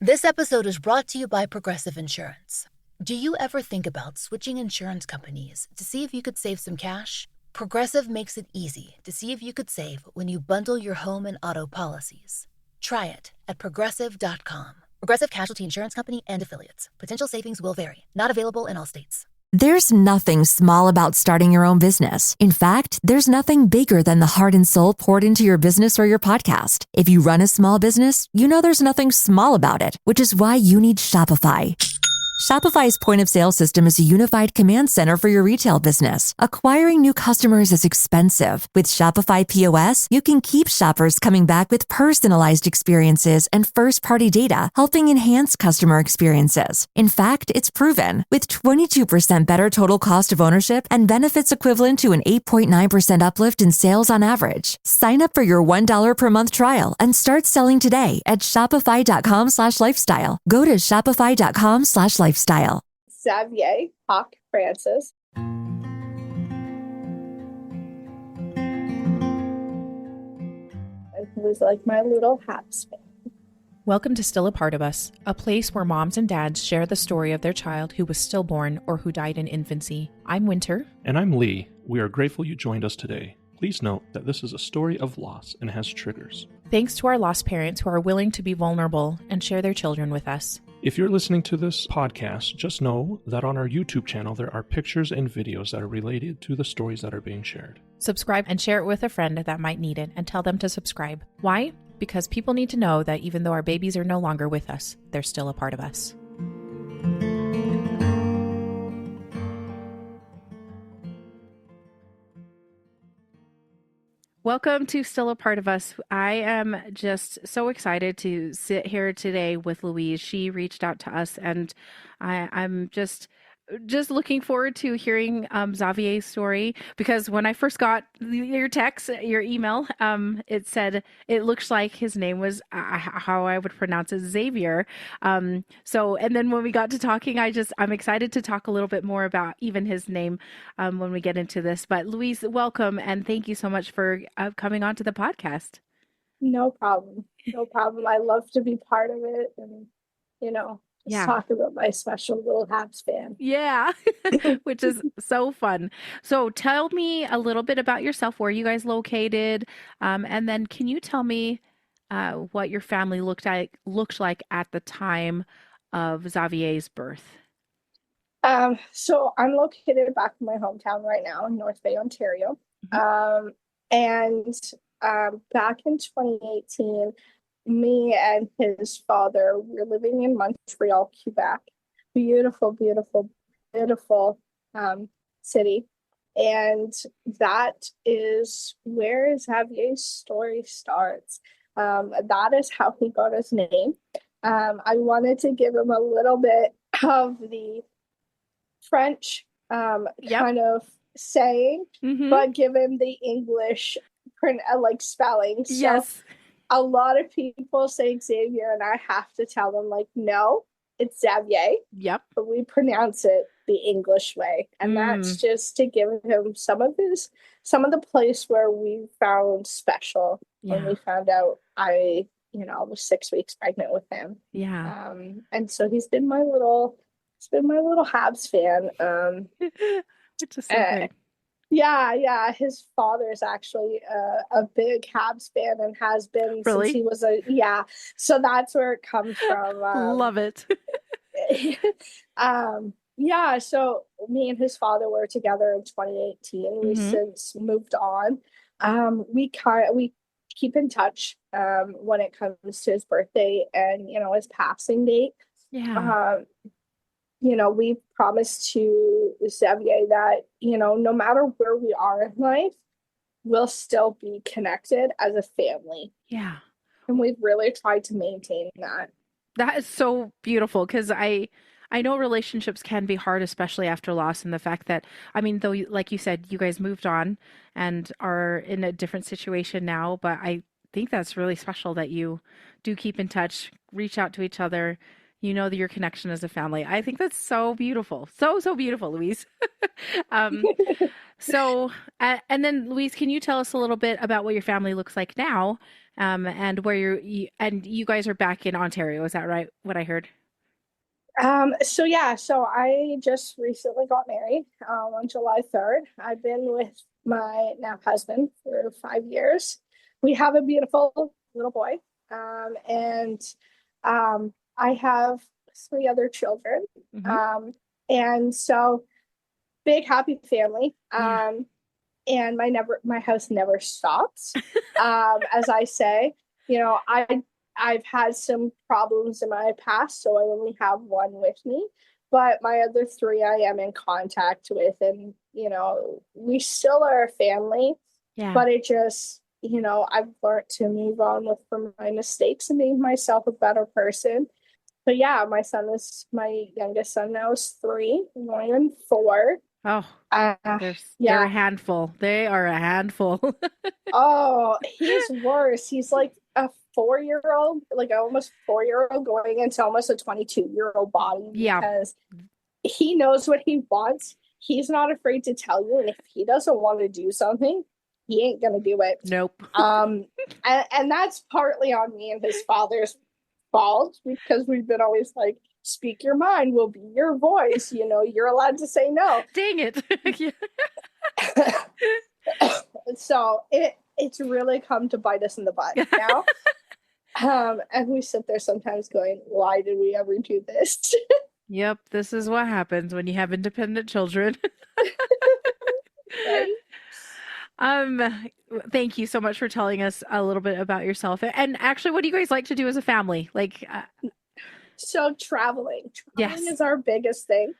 This episode is brought to you by Progressive Insurance. Do you ever think about switching insurance companies to see if you could save some cash? Progressive makes it easy to see if you could save when you bundle your home and auto policies. Try it at progressive.com. Progressive Casualty Insurance Company and Affiliates. Potential savings will vary. Not available in all states. There's nothing small about starting your own business. In fact, there's nothing bigger than the heart and soul poured into your business or your podcast. If you run a small business, you know there's nothing small about it, which is why you need Shopify. Shopify's point of sale system is a unified command center for your retail business. Acquiring new customers is expensive. With Shopify POS, you can keep shoppers coming back with personalized experiences and first-party data, helping enhance customer experiences. In fact, it's proven. With 22% better total cost of ownership and benefits equivalent to an 8.9% uplift in sales on average. Sign up for your $1 per month trial and start selling today at shopify.com/lifestyle. Go to shopify.com/lifestyle. Xavier Hawk Francis. It was like my little Hospice. Welcome to Still a Part of Us, a place where moms and dads share the story of their child who was stillborn or who died in infancy. I'm Winter. And I'm Lee. We are grateful you joined us today. Please note that this is a story of loss and has triggers. Thanks to our lost parents who are willing to be vulnerable and share their children with us. If you're listening to this podcast, just know that on our YouTube channel there are pictures and videos that are related to the stories that are being shared. Subscribe and share it with a friend that might need it, and tell them to subscribe. Why? Because people need to know that even though our babies are no longer with us, they're still a part of us. Welcome to Still a Part of Us. I am just so excited to sit here today with Louise. She reached out to us, and I'm just looking forward to hearing Xavier's story, because when I first got your text, your email, it said it looks like his name was how I would pronounce it, Xavier. And then when we got to talking, I'm excited to talk a little bit more about even his name when we get into this. But Louise, welcome, and thank you so much for coming on to the podcast. No problem. No problem. I love to be part of it, and Let's talk about my special little Habs fan. Yeah, which is so fun. So tell me a little bit about yourself, where you guys located, and then can you tell me what your family looked like at the time of Xavier's birth? So I'm located back in my hometown right now in North Bay, Ontario. Mm-hmm. Back in 2018, me and his father were living in Montreal, Quebec. Beautiful, beautiful, beautiful city. And that is where Xavier's story starts. That is how he got his name. I wanted to give him a little bit of the French kind of saying, but give him the English spelling. So yes. A lot of people say Xavier, and I have to tell them, no, it's Xavier. Yep. But we pronounce it the English way. And that's just to give him some of the place where we found special when we found out I was 6 weeks pregnant with him. Yeah. And so he's been my little Habs fan. Which is so great. Yeah. His father is actually a big Habs fan and has been since he was So that's where it comes from. Love it. So me and his father were together in 2018. We since moved on. We keep in touch when it comes to his birthday and his passing date. Yeah. We promised to Xavier that, no matter where we are in life, we'll still be connected as a family. Yeah. And we've really tried to maintain that. That is so beautiful, because I know relationships can be hard, especially after loss, and the fact that, though, like you said, you guys moved on and are in a different situation now, but I think that's really special that you do keep in touch, reach out to each other, that your connection as a family. I think that's so beautiful. So beautiful, Louise. And then Louise, can you tell us a little bit about what your family looks like now? and where and you guys are back in Ontario. Is that right? What I heard? So I just recently got married on July 3rd. I've been with my now husband for 5 years. We have a beautiful little boy, and I have three other children. Hmm. And so big happy family. Yeah. And my house never stops. As I say, you know, I've had some problems in my past, so I only have one with me. But my other three I am in contact with, and we still are a family, Yeah. but it just, I've learned to move on from my mistakes and make myself a better person. But yeah, my youngest son now is 3, going on 4. Oh, Uh, they're yeah. a handful. They are a handful. Oh, he's worse. He's like a 4-year-old, like almost 4-year-old going into almost a 22-year-old body Yeah. because he knows what he wants. He's not afraid to tell you. And if he doesn't want to do something, he ain't gonna do it. Nope. And that's partly on me and his father's fault because we've been always like, speak your mind, will be your voice. You're allowed to say no. Dang it. Yeah. So it's really come to bite us in the butt now. And we sit there sometimes going, why did we ever do this? Yep, this is what happens when you have independent children. Right? Thank you so much for telling us a little bit about yourself. And actually, what do you guys like to do as a family? So traveling Yes. is our biggest thing.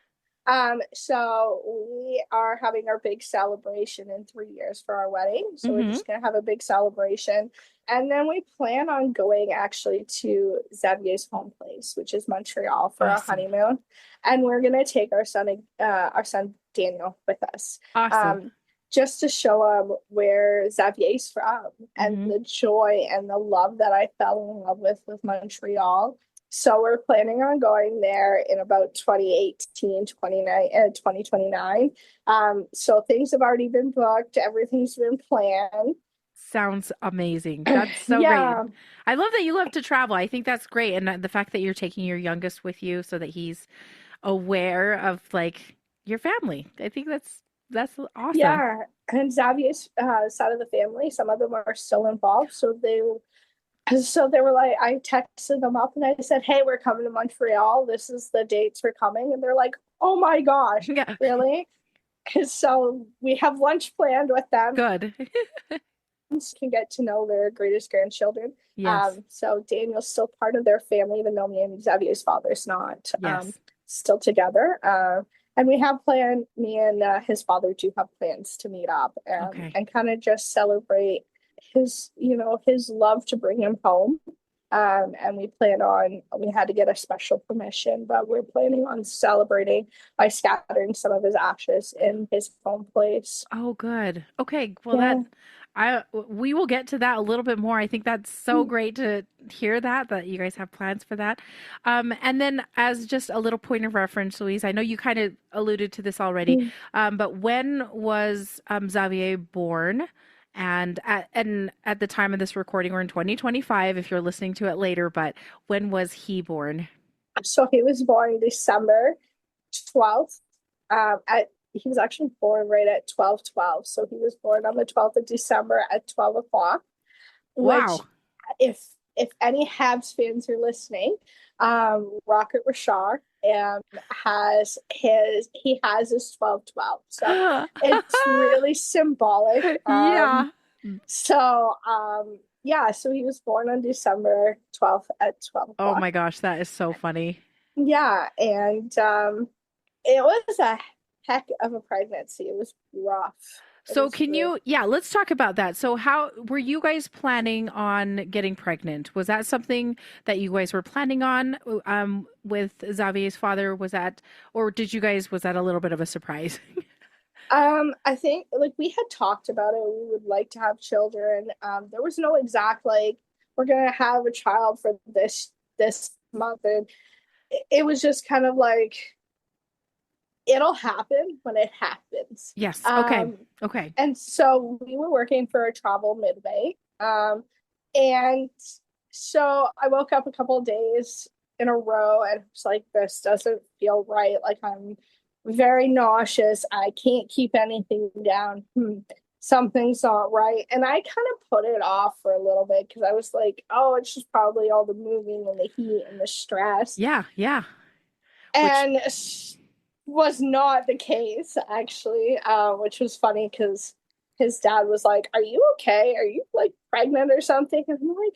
So we are having our big celebration in 3 years for our wedding. So we're Hmm. just gonna have a big celebration. And then we plan on going actually to Xavier's home place, which is Montreal, for a Awesome. honeymoon. And we're gonna take our son Daniel with us. Awesome. Just to show him where Xavier's from and Hmm. the joy and the love that I fell in love with Montreal. So we're planning on going there in about 2018, 2029. So things have already been booked. Everything's been planned. Sounds amazing. That's so great. Yeah, I love that you love to travel. I think that's great. And the fact that you're taking your youngest with you so that he's aware of your family. I think that's awesome. yeah. And Xavier's side of the family, some of them are still involved. So they were like, I texted them up and I said, hey, we're coming to Montreal. This is the dates we're coming. And they're like, oh my gosh, Yeah. really? And so we have lunch planned with them. Good. Can get to know their greatest grandchildren. Yes. So Daniel's still part of their family, even though me and Xavier's father's not Yes. still together. And we have planned, me and his father do have plans to meet up Okay. and kind of just celebrate his love to bring him home. And we had to get a special permission, but we're planning on celebrating by scattering some of his ashes in his home place. Oh, good. Okay. Well, Yeah. we will get to that a little bit more. I think that's so great to hear that you guys have plans for that. And then as just a little point of reference, Louise, I know you kind of alluded to this already, but when was Xavier born? And at the time of this recording, we're in 2025, if you're listening to it later, but when was he born? So he was born December 12th. He was actually born right at 12:12. So he was born on the 12th of December at 12 o'clock, which Wow. if any Habs fans are listening, Rocket Richard he has his 12:12. So it's really symbolic. Yeah. So he was born on December 12th at 12 Oh o'clock. my gosh, that is so funny. Yeah, and it was a heck of a pregnancy. It was rough. So let's talk about that. So how were you guys planning on getting pregnant? Was that something that you guys were planning on with Xavier's father? Was that a little bit of a surprise? I think we had talked about it. We would like to have children. There was no exact we're gonna have a child for this month, and it was just kind of like it'll happen when it happens. Yes. Okay. Okay. And so we were working for a travel midway. And so I woke up a couple of days in a row and was like, this doesn't feel right. Like, I'm very nauseous. I can't keep anything down. Something's not right. And I kind of put it off for a little bit because I was like, oh, it's just probably all the moving and the heat and the stress. Yeah, yeah. And was not the case, actually, which was funny because his dad was like, are you okay? Are you like pregnant or something? And I'm like,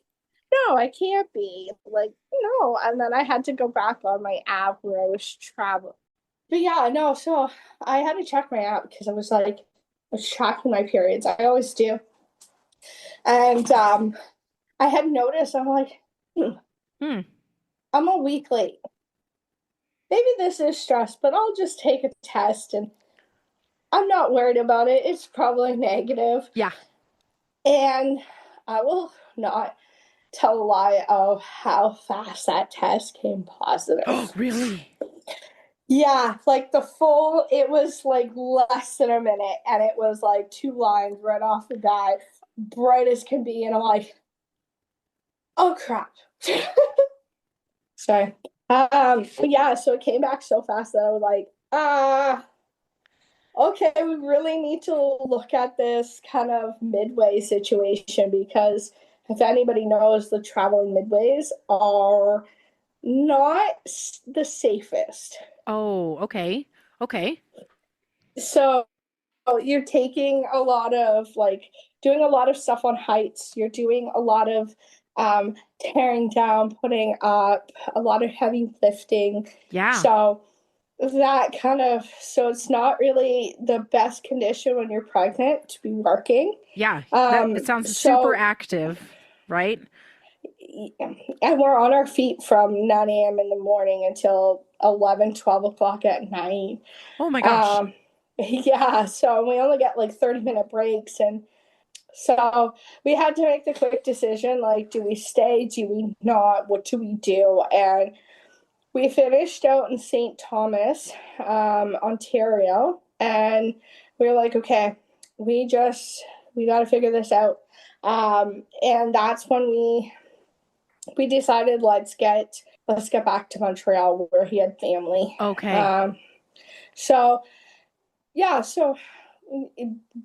no, I can't be. Like, no. And then I had to go back on my app where I was traveling. But yeah, no, so I had to check my app because I was like, I was tracking my periods. I always do. And I had noticed, I'm like, I'm a week late. Maybe this is stress, but I'll just take a test and I'm not worried about it. It's probably negative. Yeah. And I will not tell a lie of how fast that test came positive. Oh, really? Yeah, like it was like less than a minute, and it was like 2 lines right off the bat, bright as can be, and I'm like, oh crap. Sorry. Yeah, so it came back so fast that I was like, okay, we really need to look at this kind of midway situation, because if anybody knows, the traveling midways are not the safest. Oh, okay. Okay. So you're taking a lot of doing a lot of stuff on heights. You're doing a lot of tearing down, putting up, a lot of heavy lifting. Yeah. So it's not really the best condition when you're pregnant to be working. Yeah. It sounds super active, right? And we're on our feet from 9 a.m. in the morning until 11, 12 o'clock at night. Oh my gosh. Yeah, so we only get like 30-minute breaks. And so we had to make the quick decision, like, do we stay? Do we not? What do we do? And we finished out in St. Thomas, Ontario. And we were like, okay, we got to figure this out. And that's when we decided, let's get back to Montreal where he had family. Okay. So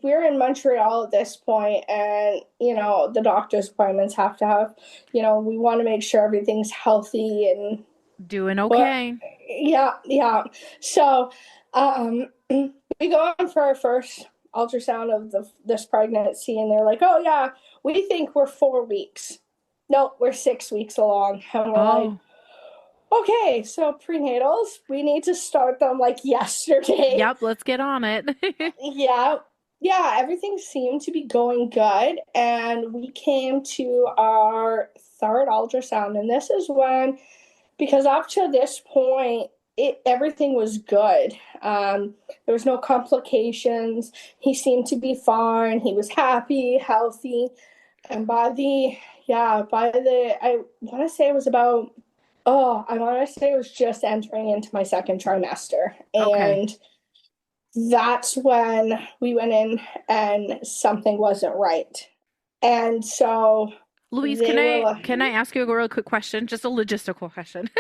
we're in Montreal at this point, and the doctor's appointments have to have, we want to make sure everything's healthy and doing okay. Yeah. So we go on for our first ultrasound of this pregnancy, and they're like, oh yeah, we think we're 4 weeks. Nope, we're 6 weeks along. And we're like, okay, so prenatals, we need to start them like yesterday. Yep, let's get on it. Yeah, everything seemed to be going good. And we came to our 3rd ultrasound. And this is when, because up to this point, everything was good. There was no complications. He seemed to be fine. He was happy, healthy. And I want to say it was just entering into my 2nd trimester. And that's when we went in and something wasn't right. And so Louise, can I ask you a real quick question? Just a logistical question.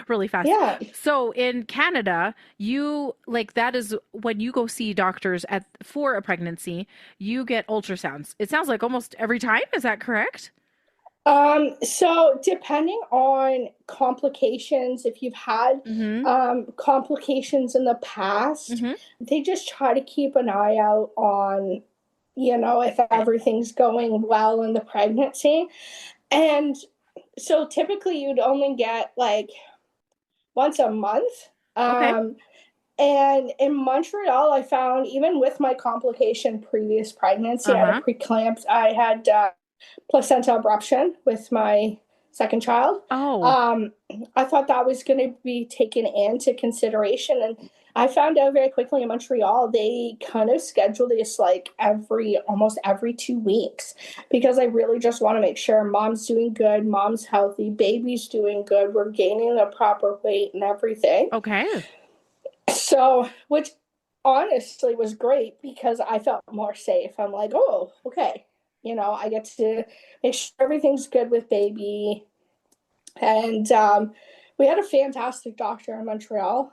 Really fast. Yeah. So in Canada, that is when you go see doctors for a pregnancy, you get ultrasounds. It sounds like almost every time. Is that correct? So depending on complications, if you've had complications in the past, they just try to keep an eye out on, if everything's going well in the pregnancy. And so typically you'd only get like once a month. And in Montreal, I found, even with my complication previous pregnancy, I had a preeclampsia. I had placenta abruption with my 2nd child. I thought that was going to be taken into consideration, and I found out very quickly in Montreal they kind of schedule this like almost every 2 weeks, because I really just want to make sure mom's doing good, mom's healthy, baby's doing good, we're gaining the proper weight and everything. So, which honestly was great because I felt more safe. I'm like, oh, okay. I get to make sure everything's good with baby. And we had a fantastic doctor in Montreal.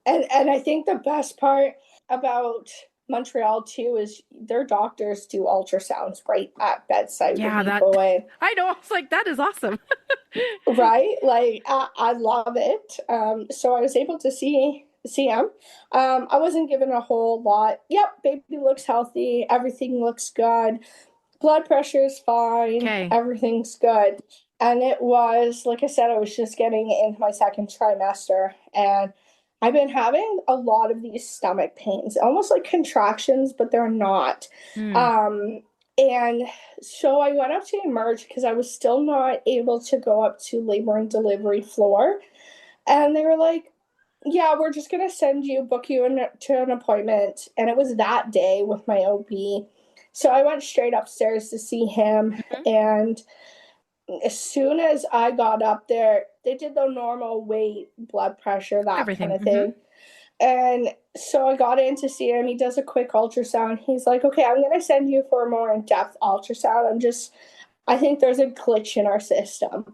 And I think the best part about Montreal too is their doctors do ultrasounds right at bedside Yeah, when you go in. I know. I was like, that is awesome. Right? Like I love it. So I was able to see him. I wasn't given a whole lot. Yep, baby looks healthy. Everything looks good. Blood pressure is fine. Okay. Everything's good. And it was, like I said, I was just getting into my second trimester, and I've been having a lot of these stomach pains, almost like contractions, but they're not. And so I went up to emerge because I was still not able to go up to labor and delivery floor. And they were like, yeah, we're just going to book you to an appointment. And it was that day with my OB. So I went straight upstairs to see him. And as soon as I got up there, they did the normal weight, blood pressure, that kind of thing. And so I got in to see him. He does a quick ultrasound. He's like, okay, I'm going to send you for a more in-depth ultrasound. I think there's a glitch in our system.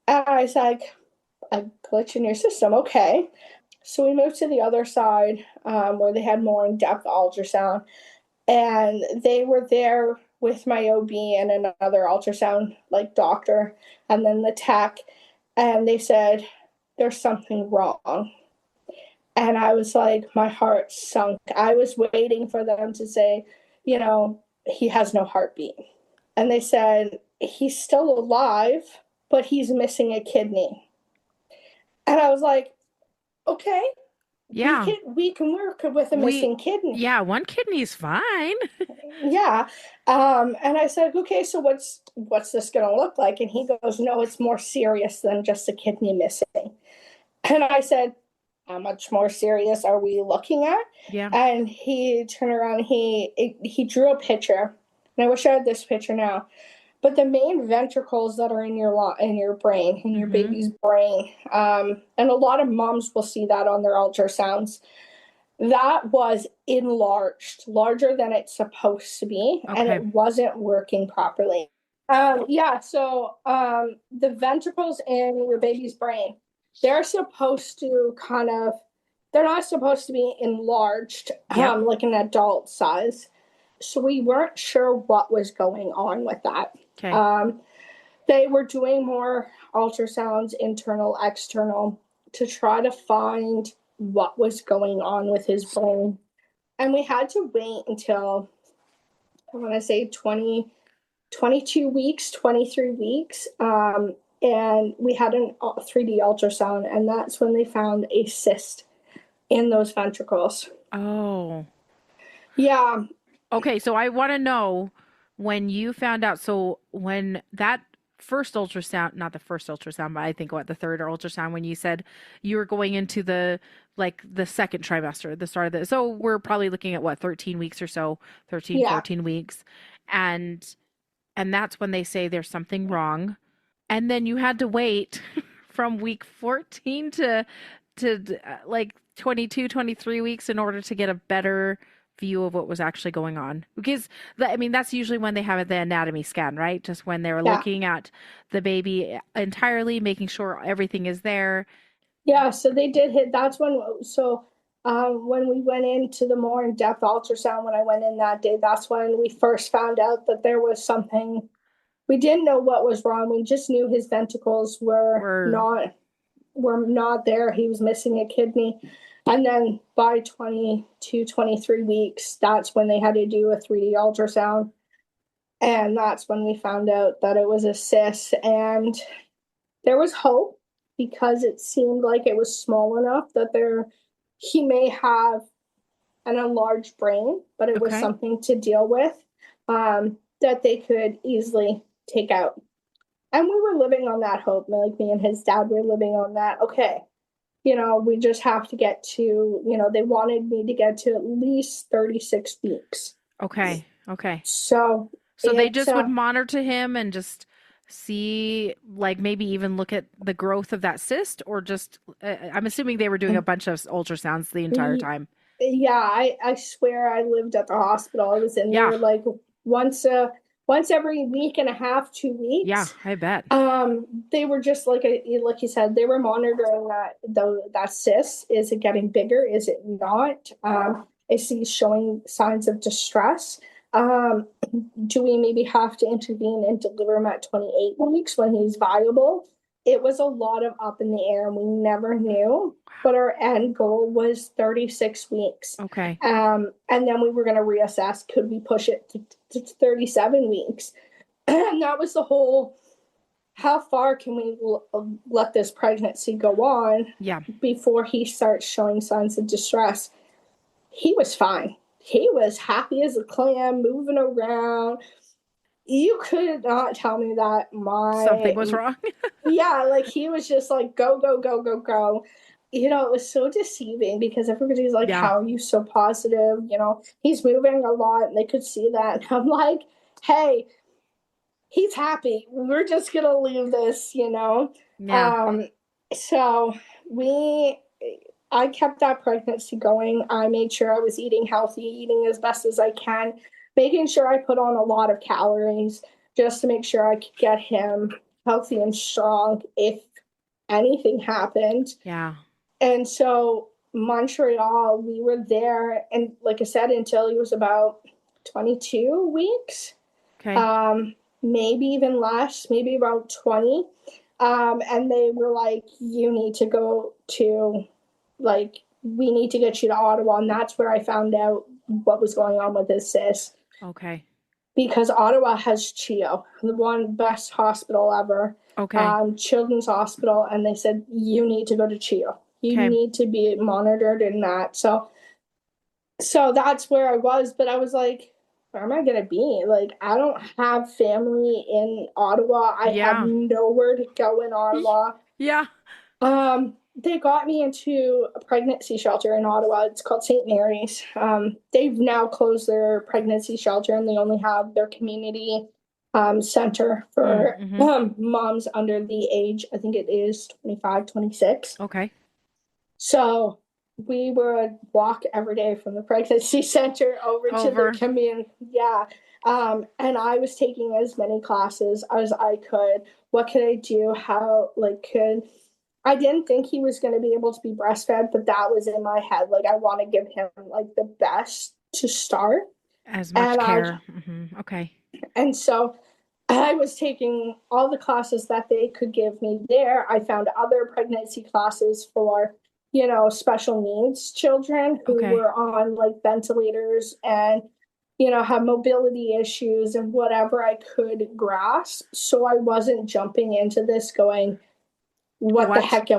And I was like, a glitch in your system? Okay. So we moved to the other side where they had more in-depth ultrasound. And they were there with my OB and another ultrasound doctor and then the tech. And they said, there's something wrong. And I was like, my heart sunk. I was waiting for them to say, he has no heartbeat. And they said, he's still alive, but he's missing a kidney. And I was like, okay. Yeah. We can work with a missing kidney. Yeah, one kidney's fine. Yeah. And I said, okay, so what's this going to look like? And he goes, no, it's more serious than just a kidney missing. And I said, how much more serious are we looking at? Yeah. And he turned around and he drew a picture. And I wish I had this picture now. But the main ventricles that are in your brain, in your baby's brain, and a lot of moms will see that on their ultrasounds, that was enlarged, larger than it's supposed to be, and it wasn't working properly. So the ventricles in your baby's brain, they're supposed to they're not supposed to be enlarged like an adult size. So we weren't sure what was going on with that. Okay. They were doing more ultrasounds, internal, external, to try to find what was going on with his brain. And we had to wait until, I want to say 22 weeks, 23 weeks. And we had a 3D ultrasound, and that's when they found a cyst in those ventricles. Oh. Yeah. Okay, so I want to know when you found out, so when that first ultrasound, not the first ultrasound, but I think the third ultrasound, when you said you were going into the second trimester, the start of so we're probably looking at 13 weeks or so, 13, 14 weeks. And that's when they say there's something wrong. And then you had to wait from week 14 to 22, 23 weeks in order to get a better view of what was actually going on, because that's usually when they have the anatomy scan, right? Just when they're looking at the baby entirely, making sure everything is there. Yeah, so they did hit. That's when. So when we went into the more in-depth ultrasound, when I went in that day, that's when we first found out that there was something. We didn't know what was wrong. We just knew his ventricles were not there. He was missing a kidney. And then by 22, 23 weeks, that's when they had to do a 3D ultrasound. And that's when we found out that it was a cyst. And there was hope because it seemed like it was small enough that he may have an enlarged brain, but it was something to deal with that they could easily take out. And we were living on that hope. Like me and his dad were living on that. Okay. We just have to get to, they wanted me to get to at least 36 weeks. Okay. So they just would monitor him and just see, maybe even look at the growth of that cyst, or just, I'm assuming they were doing a bunch of ultrasounds the entire time. Yeah, I swear I lived at the hospital. I was in there once once every week and a half, 2 weeks. Yeah, I bet. They were just like you said, they were monitoring that cyst. Is it getting bigger? Is it not? Is he showing signs of distress? Do we maybe have to intervene and deliver him at 28 weeks when he's viable? It was a lot of up in the air, and we never knew. But our end goal was 36 weeks. Okay. And then we were going to reassess. Could we push it to 37 weeks? And that was the whole, how far can we let this pregnancy go on before he starts showing signs of distress? He was fine. He was happy as a clam, moving around. You could not tell me that something was wrong. Yeah, like he was just like, go, go, go, go, go. You know, it was so deceiving because everybody's like, how are you so positive? You know, he's moving a lot and they could see that. And I'm like, hey, he's happy. We're just going to leave this, you know? Yeah. So I kept that pregnancy going. I made sure I was eating healthy, eating as best as I can, making sure I put on a lot of calories just to make sure I could get him healthy and strong if anything happened. Yeah. And so Montreal, we were there, and like I said, until he was about 22 weeks. Okay. Maybe even less, maybe about 20. And they were like, you need to go to, like, we need to get you to Ottawa. And that's where I found out what was going on with his cyst. Okay. Because Ottawa has CHEO, the one best hospital ever. Okay. Children's hospital. And they said, you need to go to CHEO. You need to be monitored in that. So that's where I was. But I was like, where am I going to be? Like, I don't have family in Ottawa. I have nowhere to go in Ottawa. Yeah. They got me into a pregnancy shelter in Ottawa. It's called St. Mary's. They've now closed their pregnancy shelter and they only have their community center for moms under the age, I think it is 25, 26. Okay. So we would walk every day from the pregnancy center over to the community. Yeah. And I was taking as many classes as I could. What could I do? I didn't think he was going to be able to be breastfed, but that was in my head. Like, I want to give him like the best to start. As much care. Okay. And so I was taking all the classes that they could give me there. I found other pregnancy classes for, you know, special needs children who were on like ventilators and, you know, have mobility issues and whatever I could grasp. So I wasn't jumping into this going, what the heck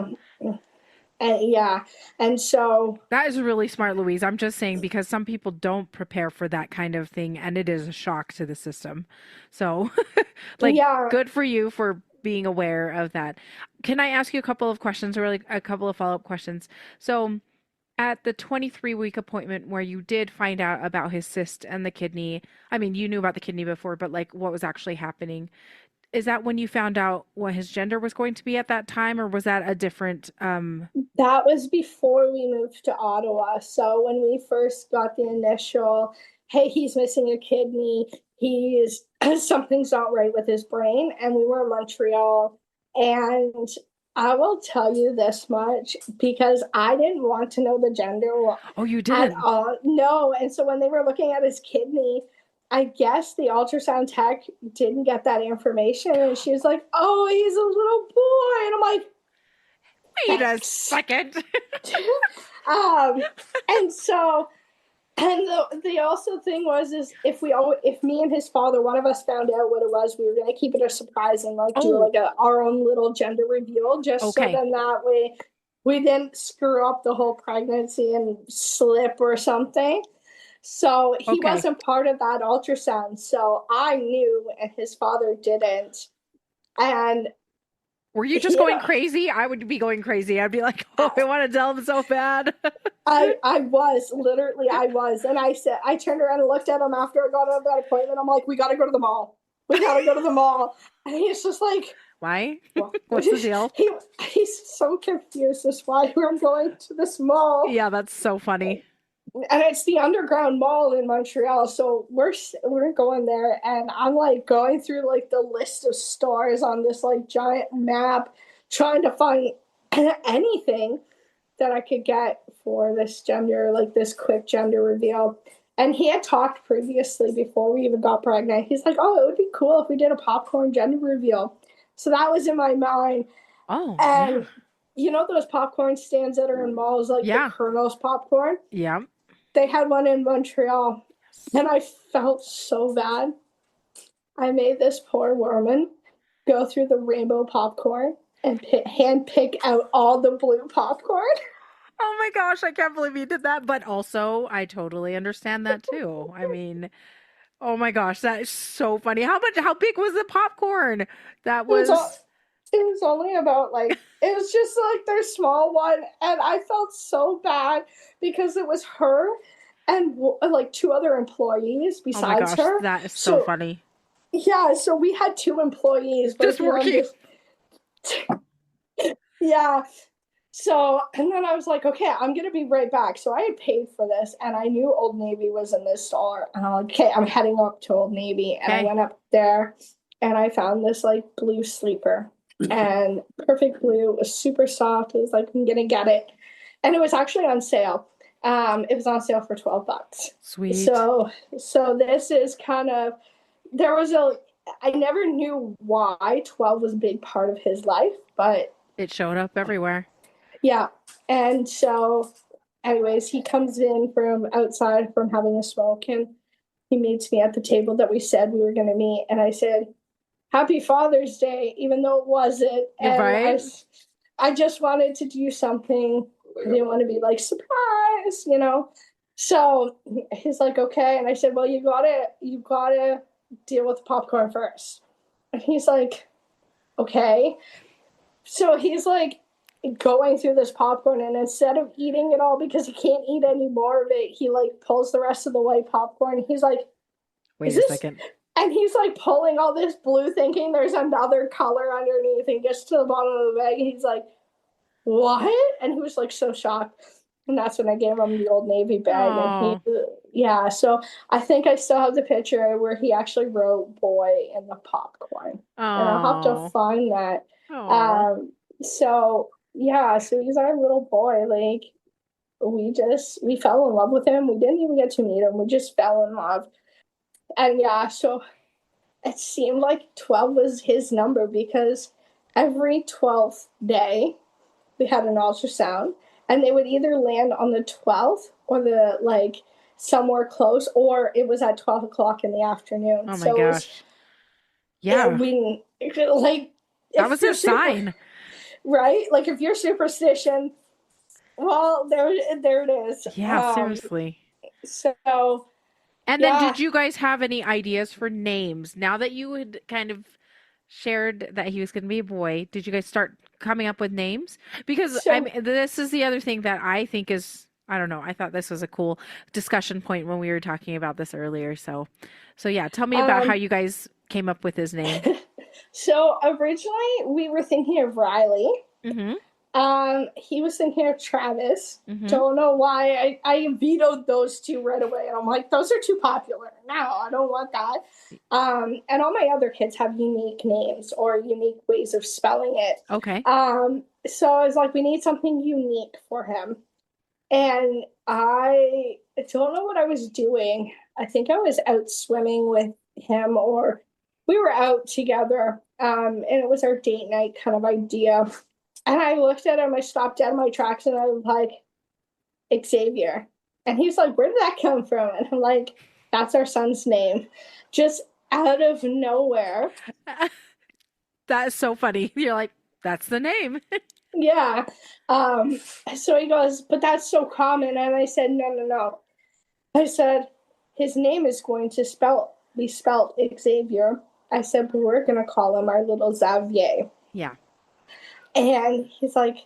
and so that is really smart, Louise. I'm just saying, because some people don't prepare for that kind of thing and it is a shock to the system. So good for you for being aware of that. Can I ask you a couple of questions, or like a couple of follow-up questions? So at the 23-week appointment where you did find out about his cyst and the kidney, I mean, you knew about the kidney before, but like what was actually happening? Is that when you found out what his gender was going to be at that time, or was that a different? That was before we moved to Ottawa. So when we first got the initial, hey, he's missing a kidney, something's not right with his brain, and we were in Montreal. And I will tell you this much, because I didn't want to know the gender. Oh, you didn't? At all. No. And so when they were looking at his kidney, I guess the ultrasound tech didn't get that information. And she was like, oh, he's a little boy. And I'm like, wait a second. And so, and the also thing was, is if me and his father, one of us found out what it was, we were going to keep it a surprise and like do like our own little gender reveal, just so then that way we didn't screw up the whole pregnancy and slip or something. So he wasn't part of that ultrasound. So I knew and his father didn't. And were you just going crazy? I would be going crazy. I'd be like, oh, I want to tell him so bad. I was. And I turned around and looked at him after I got out of that appointment. I'm like, we got to go to the mall. And he's just like, why? What's the deal? He's so confused as why we're going to this mall. Yeah, that's so funny. and it's the underground mall in Montreal. So we're going there, and I'm like going through like the list of stores on this like giant map, trying to find anything that I could get for this gender, like this quick gender reveal. And he had talked previously before we even got pregnant. He's like, "Oh, it would be cool if we did a popcorn gender reveal." So that was in my mind. Oh, And yeah. you know those popcorn stands that are in malls, like Yeah. the Colonel's popcorn? Yeah. They had one in Montreal, and I felt so bad. I made this poor woman go through the rainbow popcorn and hand pick out all the blue popcorn. Oh my gosh, I can't believe you did that. But also, I totally understand that too. I mean, oh my gosh, that is so funny. How big was the popcorn? That It was all, was, it was only about like it was just like their small one, and I felt so bad because it was her and like two other employees oh my besides gosh, her. that is so So funny. yeah, so we had two employees, but Just working. yeah. So, and then I was like, okay, I'm going to be right back. So I had paid for this, and I knew Old Navy was in this store. And I'm like, okay, I'm heading up to Old Navy. And I Okay. went up there, and I found this like blue sleeper, and perfect blue. It was super soft. It was like, I'm going to get it. And it was actually on sale. It was on sale for $12. Sweet. So this is kind of, I never knew why 12 was a big part of his life, but It showed up everywhere. yeah. And so, anyways, he comes in from outside from having a smoke, and he meets me at the table that we said we were going to meet. And I said, "Happy Father's Day," even though it wasn't. You're And right. I just wanted to do something. I didn't want to be like, surprise, you know? So he's like, okay. And I said, well, you gotta deal with the popcorn first. And he's like, okay. So he's like going through this popcorn, and instead of eating it all because he can't eat any more of it, he like pulls the rest of the white popcorn. He's like, Wait is a this? second. And he's like pulling all this blue, thinking there's another color underneath. And he gets to the bottom of the bag, and he's like, what? And he was like so shocked. And that's when I gave him the Old Navy bag. Oh. And yeah, so I think I still have the picture where he actually wrote boy in the popcorn. And I'll have to Oh. find that. Oh. So yeah, so he's our little boy. Like we fell in love with him. We didn't even get to meet him. We just fell in love. And yeah, so it seemed like 12 was his number because every 12th day we had an ultrasound, and they would either land on the 12th or the like somewhere close, or it was at 12 o'clock in the afternoon. Oh my So gosh. Yeah. we like That was his sign. right? Like if you're superstition, well, there it is. Yeah, seriously. So And yeah. then did you guys have any ideas for names? Now that you had kind of shared that he was going to be a boy, did you guys start coming up with names? Because So- this is the other thing that I think is, I don't know, I thought this was a cool discussion point when we were talking about this earlier. So yeah, tell me about how you guys came up with his name. So originally we were thinking of Riley. Mm-hmm. He was thinking of Travis. Mm-hmm. Don't know why I vetoed those two right away. And I'm like, those are too popular. No, I don't want that. And all my other kids have unique names or unique ways of spelling it. Okay. So I was like, we need something unique for him. And I don't know what I was doing. I think I was out swimming with him, or we were out together. And it was our date night kind of idea. And I looked at him, I stopped dead in my tracks, and I was like, Xavier. And he's like, where did that come from? And I'm like, that's our son's name. Just out of nowhere. That is so funny. You're like, that's the name. Yeah. So he goes, but that's so common. And I said, no. I said, his name is going to be spelled Xavier. I said, but we're going to call him our little Xavier. Yeah. And he's like,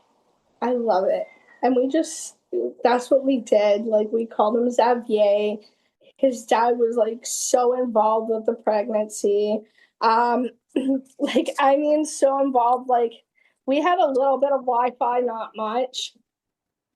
I love it. And that's what we did. Like, we called him Xavier. His dad was like so involved with the pregnancy. So involved. Like, we had a little bit of Wi-Fi, not much.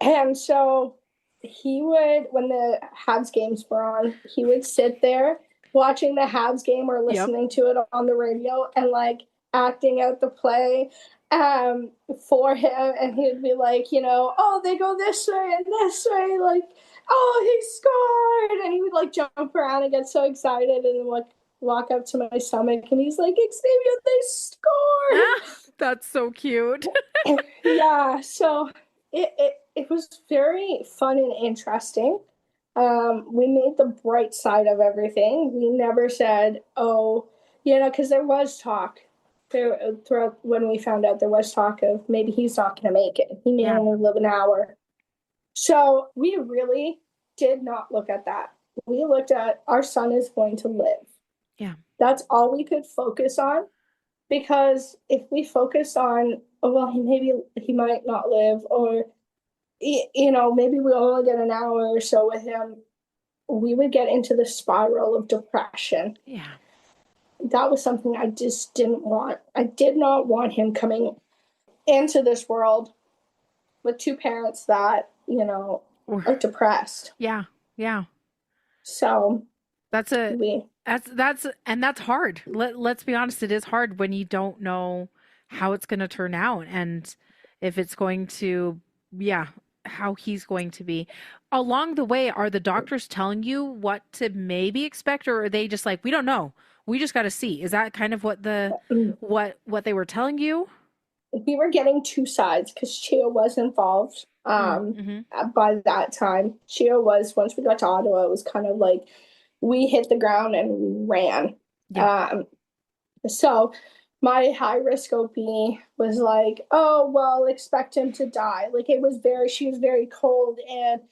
And so he would, when the Habs games were on, he would sit there watching the Habs game or listening to it on the radio and like acting out the play for him. And he'd be like, you know, oh, they go this way and this way. Like, oh, he scored. And he would like jump around and get so excited and like walk up to my stomach. And he's like, Xavier, they scored. That's so cute. Yeah. So it was very fun and interesting. We made the bright side of everything. We never said, oh, you know, because there was talk throughout when we found out there was talk of maybe he's not going to make it. He may only live an hour. So we really did not look at that. We looked at our son is going to live. Yeah. That's all we could focus on. Because if we focus on, oh, well, maybe he might not live, or, you know, maybe we'll only get an hour or so with him, we would get into the spiral of depression. Yeah. That was something I just didn't want. I did not want him coming into this world with two parents that, you know, are depressed. Yeah. Yeah. So that's hard. Let's be honest. It is hard when you don't know how it's going to turn out and if it's going to, how he's going to be. Along the way, are the doctors telling you what to maybe expect, or are they just like, we don't know, we just got to see? Is that kind of what what they were telling you? We were getting two sides because CHEO was involved by that time. CHEO was, once we got to Ottawa, it was kind of like we hit the ground and we ran. Yeah. So my high risk OP was like, oh, well, expect him to die. Like she was very cold, and,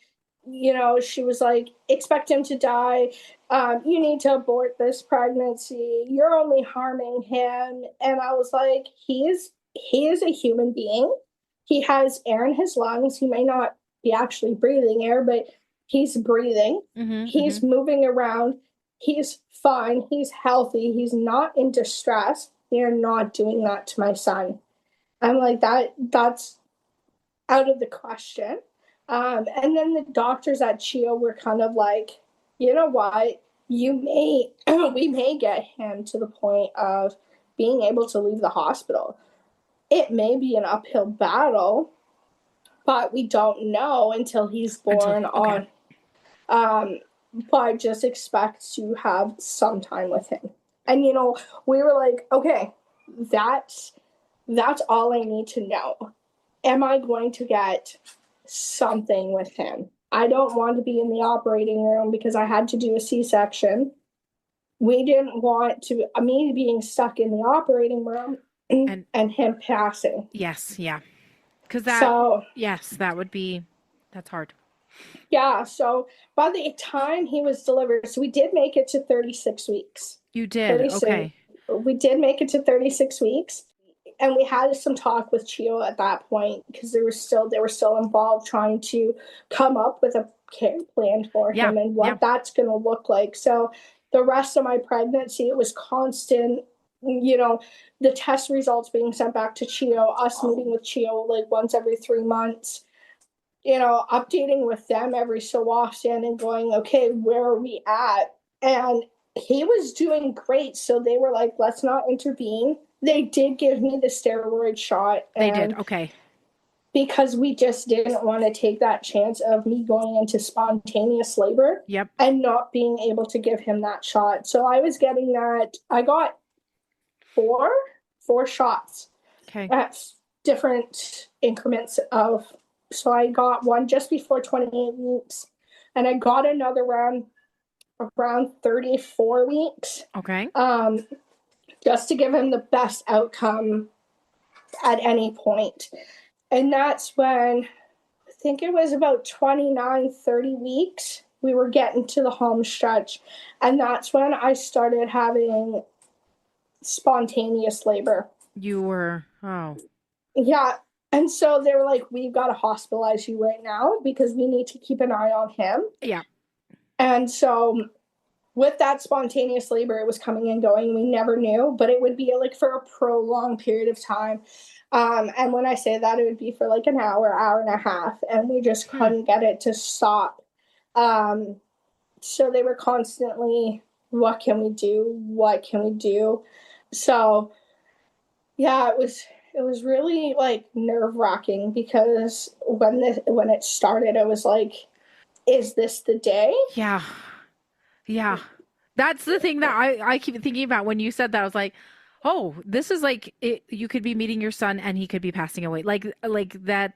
you know, she was like, expect him to die. You need to abort this pregnancy. You're only harming him. And I was like, he is a human being. He has air in his lungs. He may not be actually breathing air, but he's breathing. He's moving around. He's fine. He's healthy. He's not in distress. They're not doing that to my son. I'm like, that's out of the question. And then the doctors at CHEO were kind of like, you know what, we may get him to the point of being able to leave the hospital. It may be an uphill battle, but we don't know until he's born but just expect to have some time with him. And, you know, we were like, okay, that's all I need to know. Am I going to get something with him? I don't want to be in the operating room because I had to do a C-section. We didn't want me being stuck in the operating room and him passing. Yes, yeah. Because that would be, that's hard. Yeah, so by the time he was delivered, so we did make it to 36 weeks. You did? Okay. We did make it to 36 weeks. And we had some talk with CHEO at that point because they were still involved trying to come up with a care plan for him and what that's going to look like. So the rest of my pregnancy, it was constant, you know, the test results being sent back to CHEO, us meeting with CHEO like once every 3 months, you know, updating with them every so often and going, okay, where are we at? And he was doing great. So they were like, let's not intervene. They did give me the steroid shot. They did. Okay. Because we just didn't want to take that chance of me going into spontaneous labor and not being able to give him that shot. So I was getting that. I got four shots at different increments of. So I got one just before 28 weeks, and I got another one around 34 weeks. Okay. Just to give him the best outcome at any point. And that's when, I think it was about 29, 30 weeks, we were getting to the home stretch. And that's when I started having spontaneous labor. You were, oh. Yeah. And so they were like, we've got to hospitalize you right now because we need to keep an eye on him. Yeah. And so with that spontaneous labor, it was coming and going. We never knew, but it would be like for a prolonged period of time. And when I say that, it would be for like an hour, hour and a half, and we just couldn't get it to stop. So they were constantly, what can we do? What can we do? So yeah, it was really like nerve-wracking, because when it started, it was like, is this the day? Yeah. Yeah. That's the thing that I keep thinking about when you said that. I was like, oh, this is like it, you could be meeting your son and he could be passing away. Like that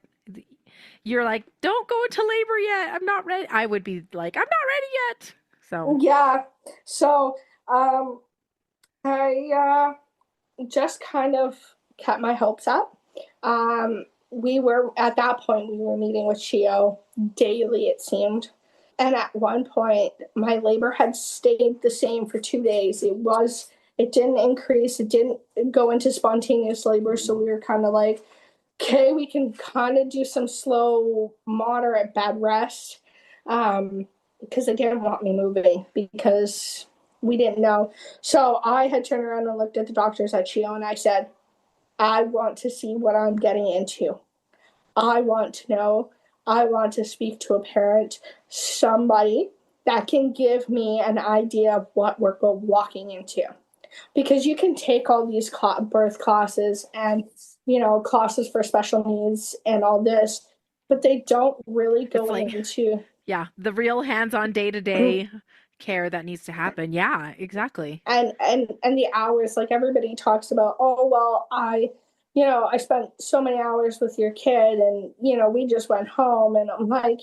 you're like, don't go into labor yet. I'm not ready. I would be like, I'm not ready yet. So Yeah. So I just kind of kept my hopes up. We were, at that point, we were meeting with CHEO daily, it seemed. And at one point, my labor had stayed the same for 2 days. It didn't increase. It didn't go into spontaneous labor. So we were kind of like, okay, we can kind of do some slow, moderate bed rest. Because they didn't want me moving, because we didn't know. So I had turned around and looked at the doctors at CHEO, and I said, I want to see what I'm getting into. I want to know. I want to speak to a parent, somebody that can give me an idea of what we're walking into. Because you can take all these birth classes and, classes for special needs and all this, but they don't really go like, into the real hands-on day-to-day care that needs to happen. Yeah, exactly. And the hours, like everybody talks about, oh, well, I spent so many hours with your kid, and, we just went home, and I'm like,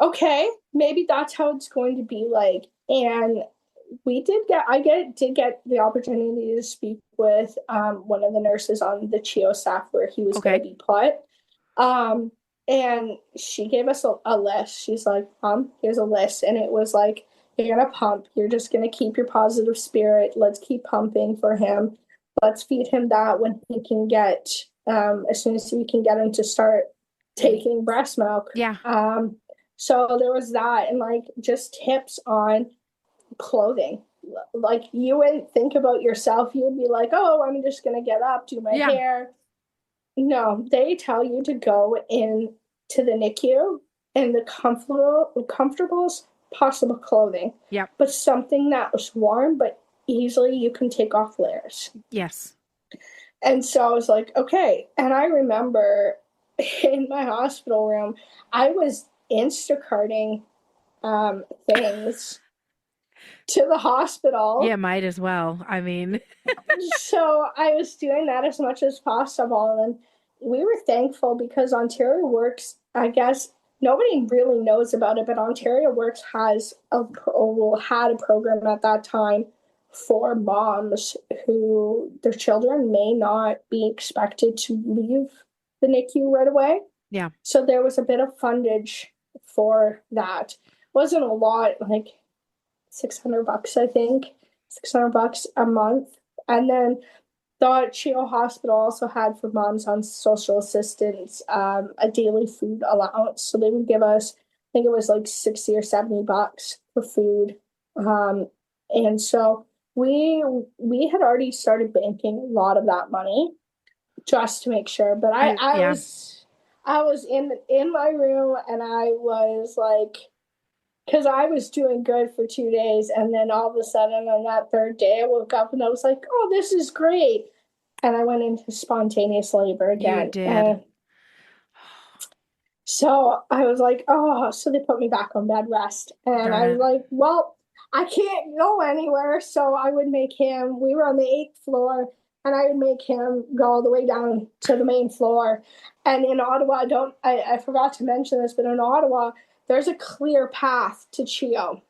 okay, maybe that's how it's going to be like. And did get the opportunity to speak with one of the nurses on the CHEO staff where he was going to be put. And she gave us a list. She's like, here's a list. And it was like, you're going to pump. You're just going to keep your positive spirit. Let's keep pumping for him. Let's feed him that when he can get, as soon as we can get him to start taking breast milk. Yeah. So there was that, and like just tips on clothing. Like, you wouldn't think about yourself. You would be like, oh, I'm just going to get up, do my hair. No, they tell you to go in to the NICU in the comfortable possible clothing. Yeah. But something that was warm, but easily you can take off layers. Yes. And so I was like, okay. And I remember in my hospital room, I was Instacarting things to the hospital. Yeah, might as well. I mean, so I was doing that as much as possible. And we were thankful, because Ontario Works, I guess nobody really knows about it, but Ontario Works had a program at that time for moms who their children may not be expected to leave the NICU right away. Yeah. So there was a bit of fundage for that. Wasn't a lot, like $600, I think, $600 a month. And then the CHEO hospital also had, for moms on social assistance, a daily food allowance. So they would give us, I think it was like $60 or $70 for food. And so we had already started banking a lot of that money just to make sure. But I was in my room, and I was like, because I was doing good for 2 days, and then all of a sudden on that third day I woke up and I was like, oh, this is great. And I went into spontaneous labor again. You did. So I was like, oh, so they put me back on bed rest. And I was like, well, I can't go anywhere. So I would make him, we were on the 8th floor, and I would make him go all the way down to the main floor. And in Ottawa, I forgot to mention this, but in Ottawa, there's a clear path to CHEO.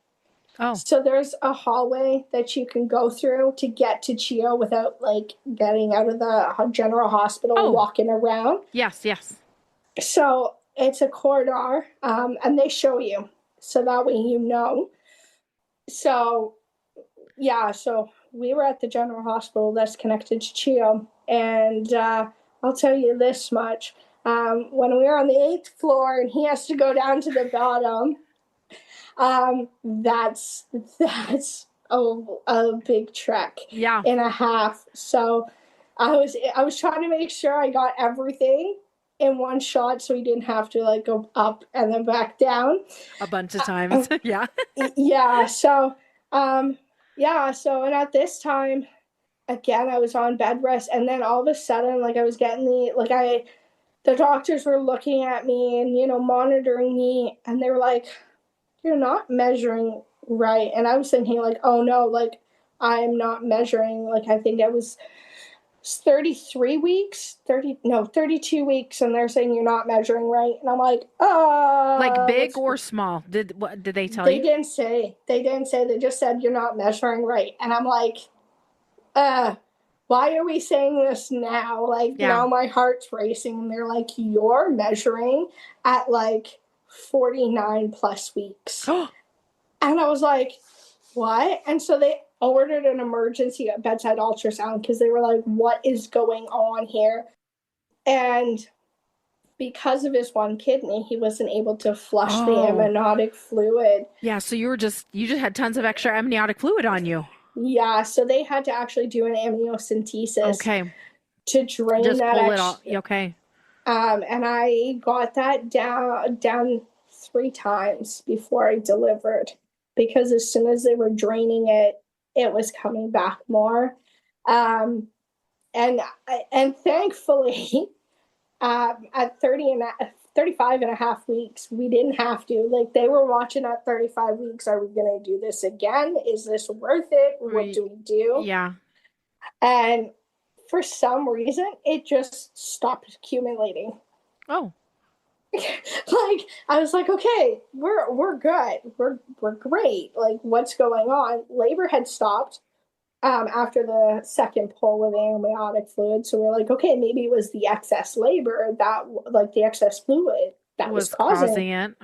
Oh. So there's a hallway that you can go through to get to CHEO without like getting out of the general hospital and walking around. Yes, yes. So it's a corridor, and they show you. So that way you know. So, yeah, so we were at the general hospital that's connected to CHEO. And I'll tell you this much. When we were on the 8th floor and he has to go down to the bottom, that's a big trek Yeah. and a half. So I was trying to make sure I got everything in one shot so he didn't have to like go up and then back down a bunch of times. Yeah. yeah. So so and at this time again I was on bed rest, and then all of a sudden like I was getting the doctors were looking at me and monitoring me, and they were like, you're not measuring right. And I was thinking like, oh no, like I'm not measuring, like I think I was 33 weeks, 32 weeks, and they're saying you're not measuring right. And I'm like, like big or small? Did they tell they you? didn't say. They didn't say. They just said you're not measuring right. And I'm like, why are we saying this now? Like now my heart's racing, and they're like, you're measuring at like 49 plus weeks. And I was like, what? And so they ordered an emergency bedside ultrasound because they were like, what is going on here? And because of his one kidney, he wasn't able to flush the amniotic fluid. Yeah, so you just had tons of extra amniotic fluid on you. Yeah, so they had to actually do an amniocentesis to drain just that pull extra. It all. Okay. And I got that down 3 times before I delivered, because as soon as they were draining it, it was coming back more. And thankfully, at 35 and a half weeks, we didn't have to. Like, they were watching at 35 weeks, are we going to do this again? Is this worth it? What do we do? Yeah. And for some reason, it just stopped accumulating. Oh. Like, I was like, okay, we're good. We're great. Like, what's going on? Labor had stopped after the second pull of amniotic fluid. So we're like, okay, maybe it was the excess labor that, like, the excess fluid that was causing it.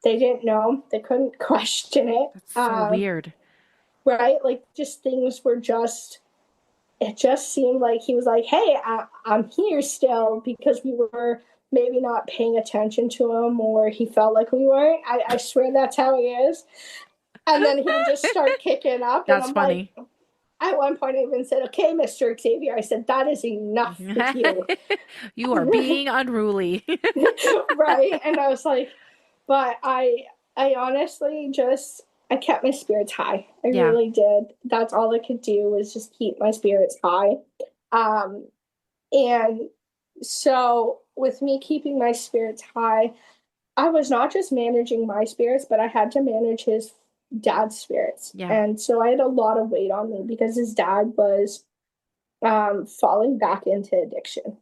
They didn't know. They couldn't question it. That's so weird. Right? Like, just things were just, it just seemed like he was like, hey, I'm here still, because we were maybe not paying attention to him, or he felt like we weren't. I swear that's how he is. And then he would just start kicking up. That's and I'm funny. Like, at one point, I even said, okay, Mr. Xavier, I said, that is enough with you. You are being unruly. Right. And I was like, but I honestly just, I kept my spirits high. I really did. That's all I could do, was just keep my spirits high. And so with me keeping my spirits high, I was not just managing my spirits, but I had to manage his dad's spirits. Yeah. And so I had a lot of weight on me, because his dad was falling back into addiction.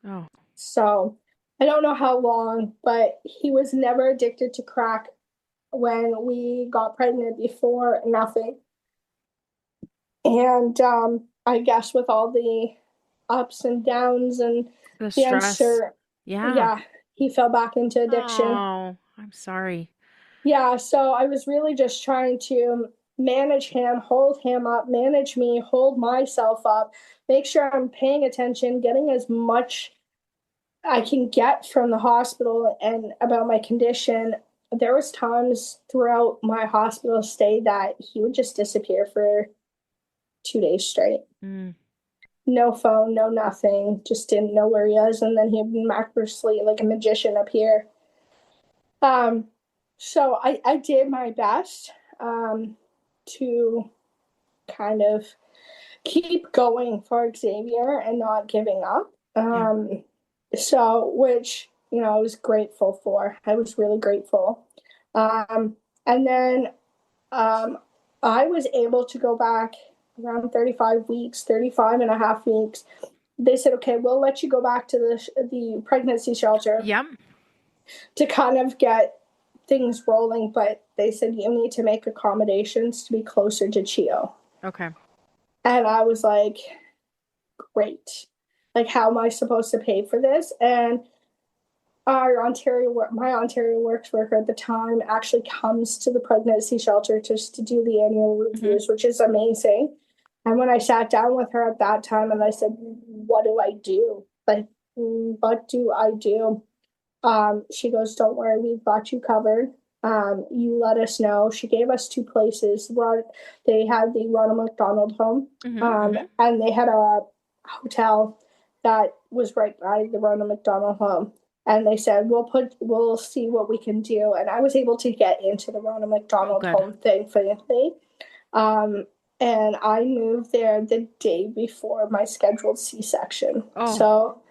Oh. So I don't know how long, but he was never addicted to crack when we got pregnant before, nothing. And I guess with all the ups and downs and the stress, he fell back into addiction. Oh, I'm sorry. Yeah, so I was really just trying to manage him, hold him up, manage me, hold myself up, make sure I'm paying attention, getting as much I can get from the hospital and about my condition. There was times throughout my hospital stay that he would just disappear for 2 days straight. No phone, no nothing, just didn't know where he is. And then he'd miraculously, like a magician, appear. So I did my best to kind of keep going for Xavier and not giving up. So, which, I was grateful for. I was really grateful. And then I was able to go back around 35 and a half weeks. They said, okay, we'll let you go back to the pregnancy shelter. Yep. To kind of get things rolling, but they said you need to make accommodations to be closer to CHEO. Okay. And I was like, great. Like, how am I supposed to pay for this? And my Ontario Works worker at the time actually comes to the pregnancy shelter just to do the annual reviews, which is amazing. And when I sat down with her at that time and I said, what do I do? Like, what do I do? She goes, don't worry, we've got you covered. You let us know. She gave us 2 places. They had the Ronald McDonald home, and they had a hotel that was right by the Ronald McDonald home. And they said, we'll see what we can do. And I was able to get into the Ronald McDonald home, thankfully. And I moved there the day before my scheduled C-section. Oh. So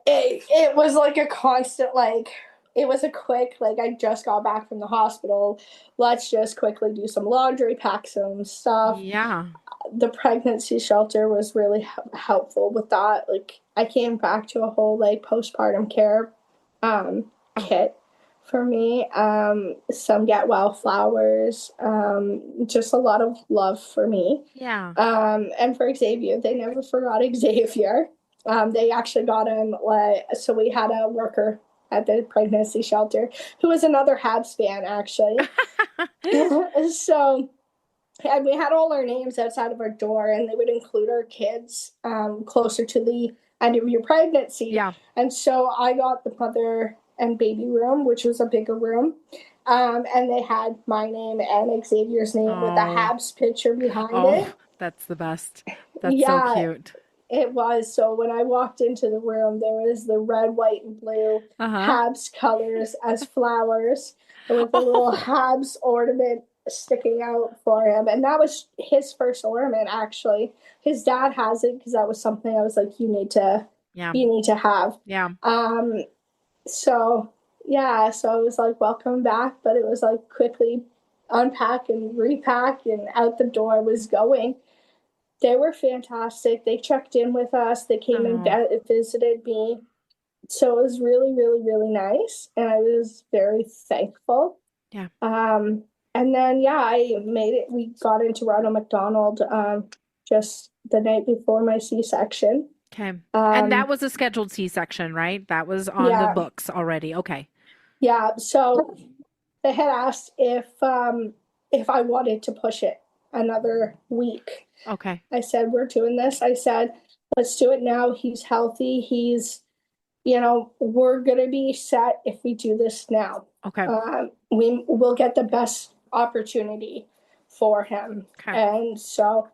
it was like a constant, like, it was a quick, like, I just got back from the hospital. Let's just quickly do some laundry, pack some stuff. Yeah. The pregnancy shelter was really helpful with that. Like, I came back to a whole, like, postpartum care kit for me. Some get well flowers, just a lot of love for me. Yeah. And for Xavier, they never forgot Xavier. They actually got him, so we had a worker at the pregnancy shelter who was another Habs fan, actually. So, and we had all our names outside of our door, and they would include our kids closer to the end of your pregnancy. Yeah. And so I got the mother and baby room, which was a bigger room. And they had my name and Xavier's name with the Habs picture behind it. That's the best. That's so cute. It was. So when I walked into the room, there was the red, white, and blue Habs colors as flowers with a little Habs ornament sticking out for him. And that was his first ornament, actually. His dad has it because that was something I was like, you need to have. Yeah. So it was like, welcome back. But it was like quickly unpack and repack, and out the door I was going. They were fantastic. They checked in with us. They came and visited me. So it was really, really, really nice. And I was very thankful. Yeah. And then, I made it. We got into Ronald McDonald just the night before my C-section. Okay. And that was a scheduled C-section, right? That was on the books already. Okay. Yeah. So they had asked if I wanted to push it another week. Okay. I said, we're doing this. I said, let's do it now. He's healthy. He's, we're going to be set if we do this now. Okay. We will get the best opportunity for him. Okay. And so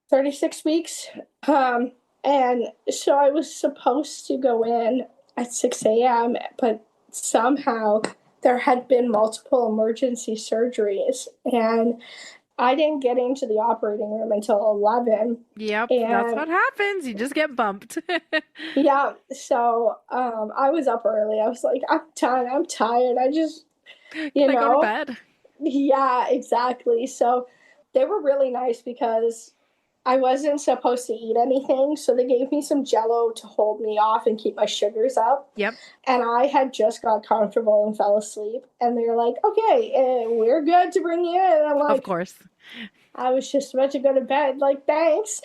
36 weeks. And so I was supposed to go in at 6 a.m., but somehow there had been multiple emergency surgeries, and I didn't get into the operating room until 11. Yep, that's what happens. You just get bumped. Yeah, so I was up early. I was like, I'm done. I'm tired. I just, Can I go to bed? Yeah, exactly. So they were really nice because I wasn't supposed to eat anything, so they gave me some Jell-O to hold me off and keep my sugars up. Yep. And I had just got comfortable and fell asleep. And they were like, okay, we're good to bring you in. And I'm like, of course. I was just about to go to bed, like, thanks.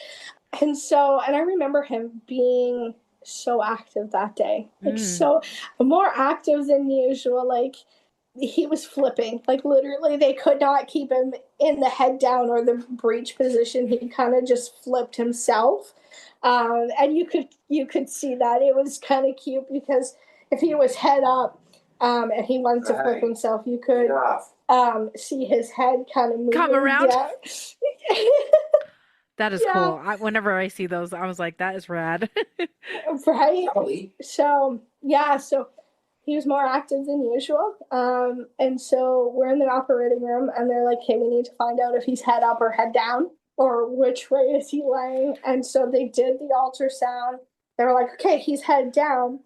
And I remember him being so active that day. Like, so more active than usual. Like, he was flipping. Like, literally, they could not keep him in the head down or the breech position. He kind of just flipped himself. And you could see that. It was kind of cute because if he was head up and he wanted to flip himself, you could see his head kind of move. Come around. Yeah. That is cool. Whenever I see those, I was like, that is rad. Right? So he was more active than usual. And so we're in the operating room, and they're like, hey, we need to find out if he's head up or head down, or which way is he laying. And so they did the ultrasound. They were like, okay, he's head down.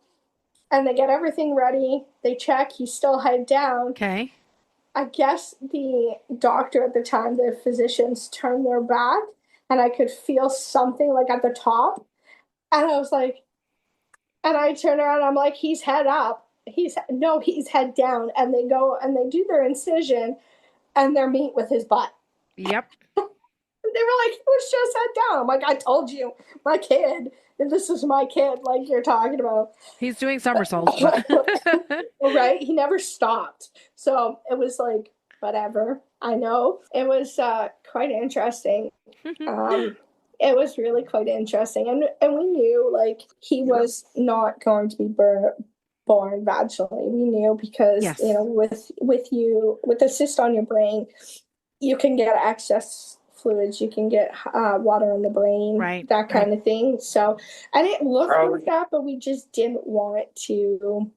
And they get everything ready. They check. He's still head down. Okay. I guess the doctor at the time, the physicians, turned their back, and I could feel something like at the top. And I was like, and I turned around, and I'm like, he's head up. He's head down. And they go and they do their incision, and they're meet with his butt. Yep. They were like, he was just head down. I'm like, I told you, my kid. And this is my kid, like you're talking about. He's doing somersaults. Right? He never stopped. So it was like, whatever. I know. It was quite interesting. It was really quite interesting. And we knew, like, he was not going to be born vaginally. We knew because, with the cyst on your brain, you can get excess fluids. You can get water in the brain, Right, that kind of thing. So I didn't look like that, but we just didn't want to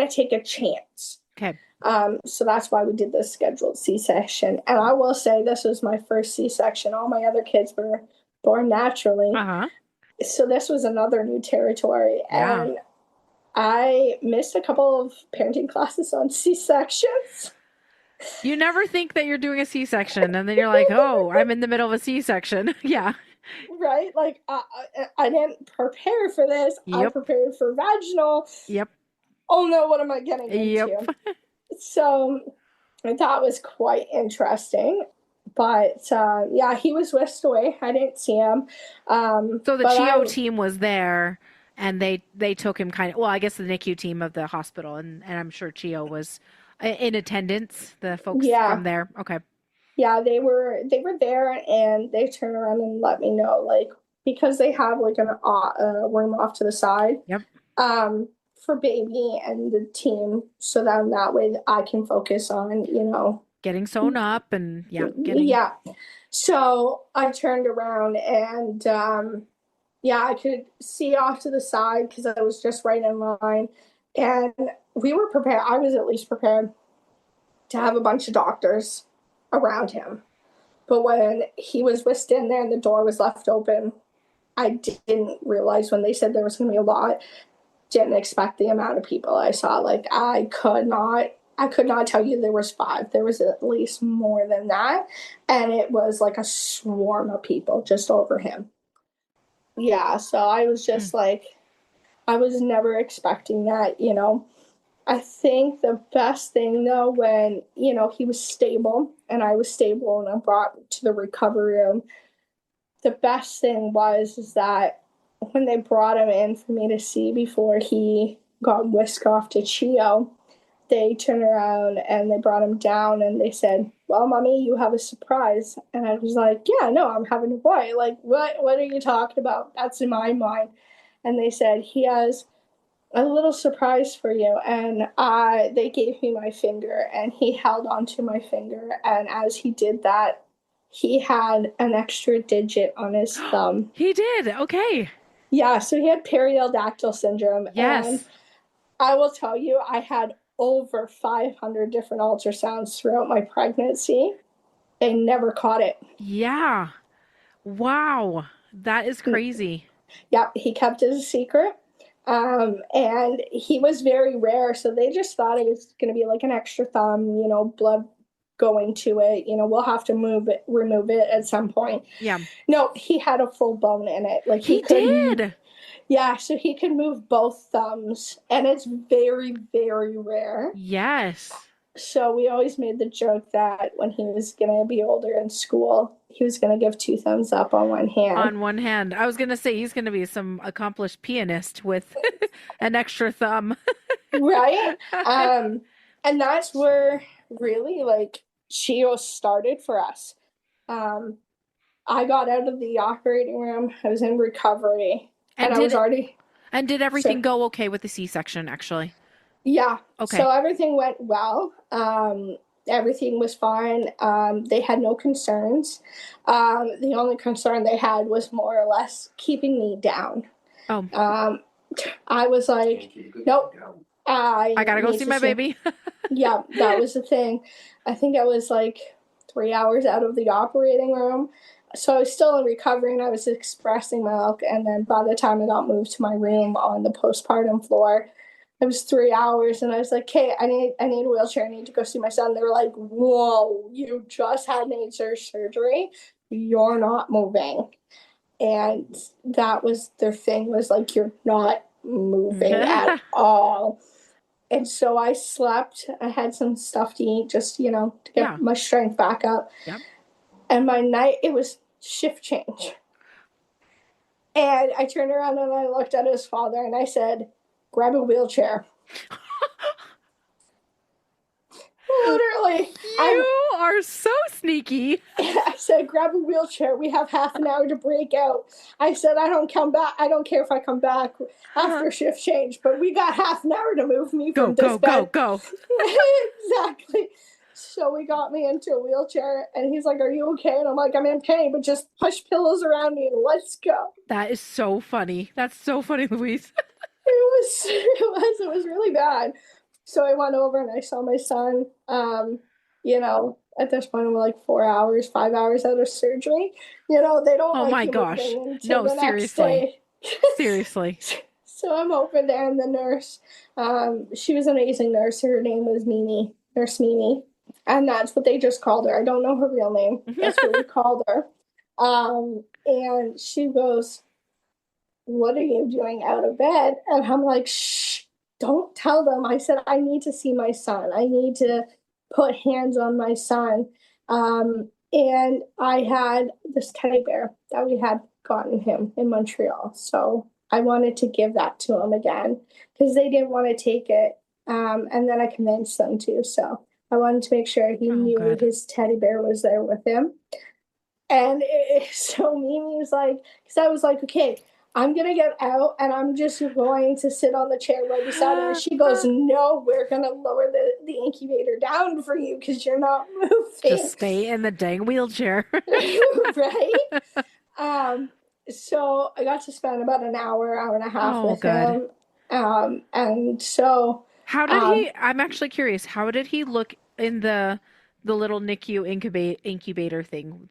take a chance. Okay. So that's why we did the scheduled C-section. And I will say this was my first C-section. All my other kids were born naturally. Uh-huh. So this was another new territory. Yeah. And I missed a couple of parenting classes on C-sections. You never think that you're doing a C-section, and then you're like, oh, I'm in the middle of a C-section. Yeah. Right? Like, I didn't prepare for this. I Yep. prepared for vaginal. Yep. Oh no, what am I getting into? Yep. So that was quite interesting. But yeah, he was whisked away. I didn't see him. So the CHEO team was there, and they took him kind of, well, I guess the NICU team of the hospital, and I'm sure CHEO was in attendance, the folks from there. Okay. Yeah, they were there, and they turned around and let me know, like, because they have like a room off to the side. Yep. For baby and the team, so that way I can focus on, getting sewn up and yeah. So I turned around and I could see off to the side because I was just right in line, and we were prepared. I was at least prepared to have a bunch of doctors around him. But when he was whisked in there and the door was left open, I didn't realize when they said there was going to be a lot. Didn't expect the amount of people I saw. Like, I could not tell you there was 5. There was at least more than that. And it was like a swarm of people just over him. Yeah, so I was just like, I was never expecting that, I think the best thing, though, when, he was stable and I was stable and I brought to the recovery room, the best thing is that when they brought him in for me to see before he got whisked off to CHEO, they turned around and they brought him down and they said, well, Mommy, you have a surprise. And I was like, yeah, no, I'm having a boy. Like, what are you talking about? That's in my mind. And they said, he has a little surprise for you. And they gave me my finger, and he held onto my finger. And as he did that, he had an extra digit on his thumb. He did. Okay. Yeah, so he had periodactyl syndrome. Yes. And I will tell you, I had over 500 different ultrasounds throughout my pregnancy. They never caught it. Yeah. Wow. That is crazy. Yeah, he kept it a secret. And he was very rare, so they just thought it was going to be like an extra thumb, blood going to it. We'll have to remove it at some point. Yeah. No, he had a full bone in it. Like he did. Yeah, so he could move both thumbs, and it's very, very rare. Yes. So we always made the joke that when he was going to be older in school, he was going to give 2 thumbs up on one hand. On one hand. I was going to say he's going to be some accomplished pianist with an extra thumb. Right? And that's where really, like, CHEO started for us. I got out of the operating room. I was in recovery. And did everything go okay with the C-section, actually? Yeah. Okay. So everything went well. Everything was fine. They had no concerns. The only concern they had was more or less keeping me down. Oh. I was like, nope. I gotta go see my baby. Yeah, that was the thing. I think I was like 3 hours out of the operating room. So I was still in recovery, and I was expressing milk. And then by the time I got moved to my room on the postpartum floor, it was 3 hours. And I was like, okay, I need a wheelchair. I need to go see my son. They were like, whoa, you just had major surgery. You're not moving. And that was their thing, was like, you're not moving at all. And so I slept. I had some stuff to eat just, to get my strength back up. Yep. And my night, it was shift change. And I turned around and I looked at his father and I said, grab a wheelchair. Literally. You are so sneaky. I said, grab a wheelchair. We have half an hour to break out. I said, I don't care if I come back after shift change, but we got half an hour to move me from this bed. Go. Exactly. So we got me into a wheelchair, and he's like, "Are you okay?" And I'm like, "I'm in pain, but just push pillows around me and let's go." That is so funny. That's so funny, Louise. It was really bad. So I went over and I saw my son. At this point, we're like 4 hours, 5 hours out of surgery. They don't Oh like my you gosh. moving until No, the next seriously. day. Seriously. So I'm over there, and the nurse, she was an amazing nurse. Her name was Mimi, Nurse Mimi, and that's what they just called her. I don't know her real name. That's what we called her. And she goes, "What are you doing out of bed?" And I'm like, "Shh, don't tell them." I said, "I need to see my son. I need to put hands on my son." And I had this teddy bear that we had gotten him in Montreal. So I wanted to give that to him again because they didn't want to take it. And then I convinced them to. So I wanted to make sure he knew good. his teddy bear was there with him. And so Mimi was like, because I was like, "Okay, I'm going to get out and I'm just going to sit on the chair right beside her." And she goes, "No, we're going to lower the incubator down for you because you're not moving." Just stay in the dang wheelchair. Right? So I got to spend about an hour and a half with good. him. And so... How did he... I'm actually curious. How did he look in the little NICU incubator thing?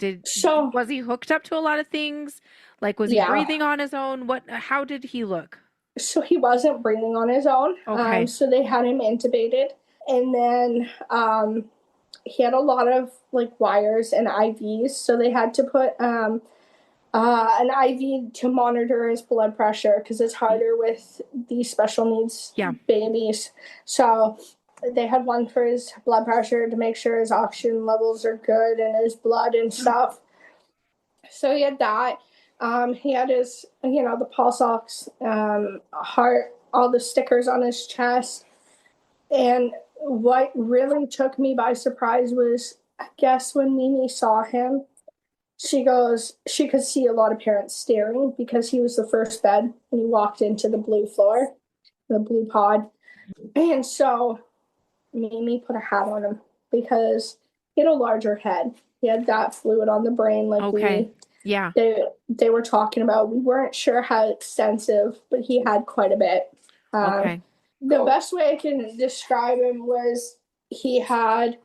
Was he hooked up to a lot of things? Like, was he breathing on his own? How did he look? So he wasn't breathing on his own. Okay. So they had him intubated. And then he had a lot of like wires and IVs. So they had to put an IV to monitor his blood pressure because it's harder with these special needs babies. So they had one for his blood pressure to make sure his oxygen levels are good in his blood and stuff. So he had that. He had his, the pulse ox, heart, all the stickers on his chest. And what really took me by surprise was, I guess, when Mimi saw him, she goes, she could see a lot of parents staring because he was the first bed when he walked into the blue floor, the blue pod. And so Mimi put a hat on him because he had a larger head. He had that fluid on the brain they were talking about. We weren't sure how extensive, but he had quite a bit. The best way I can describe him was he had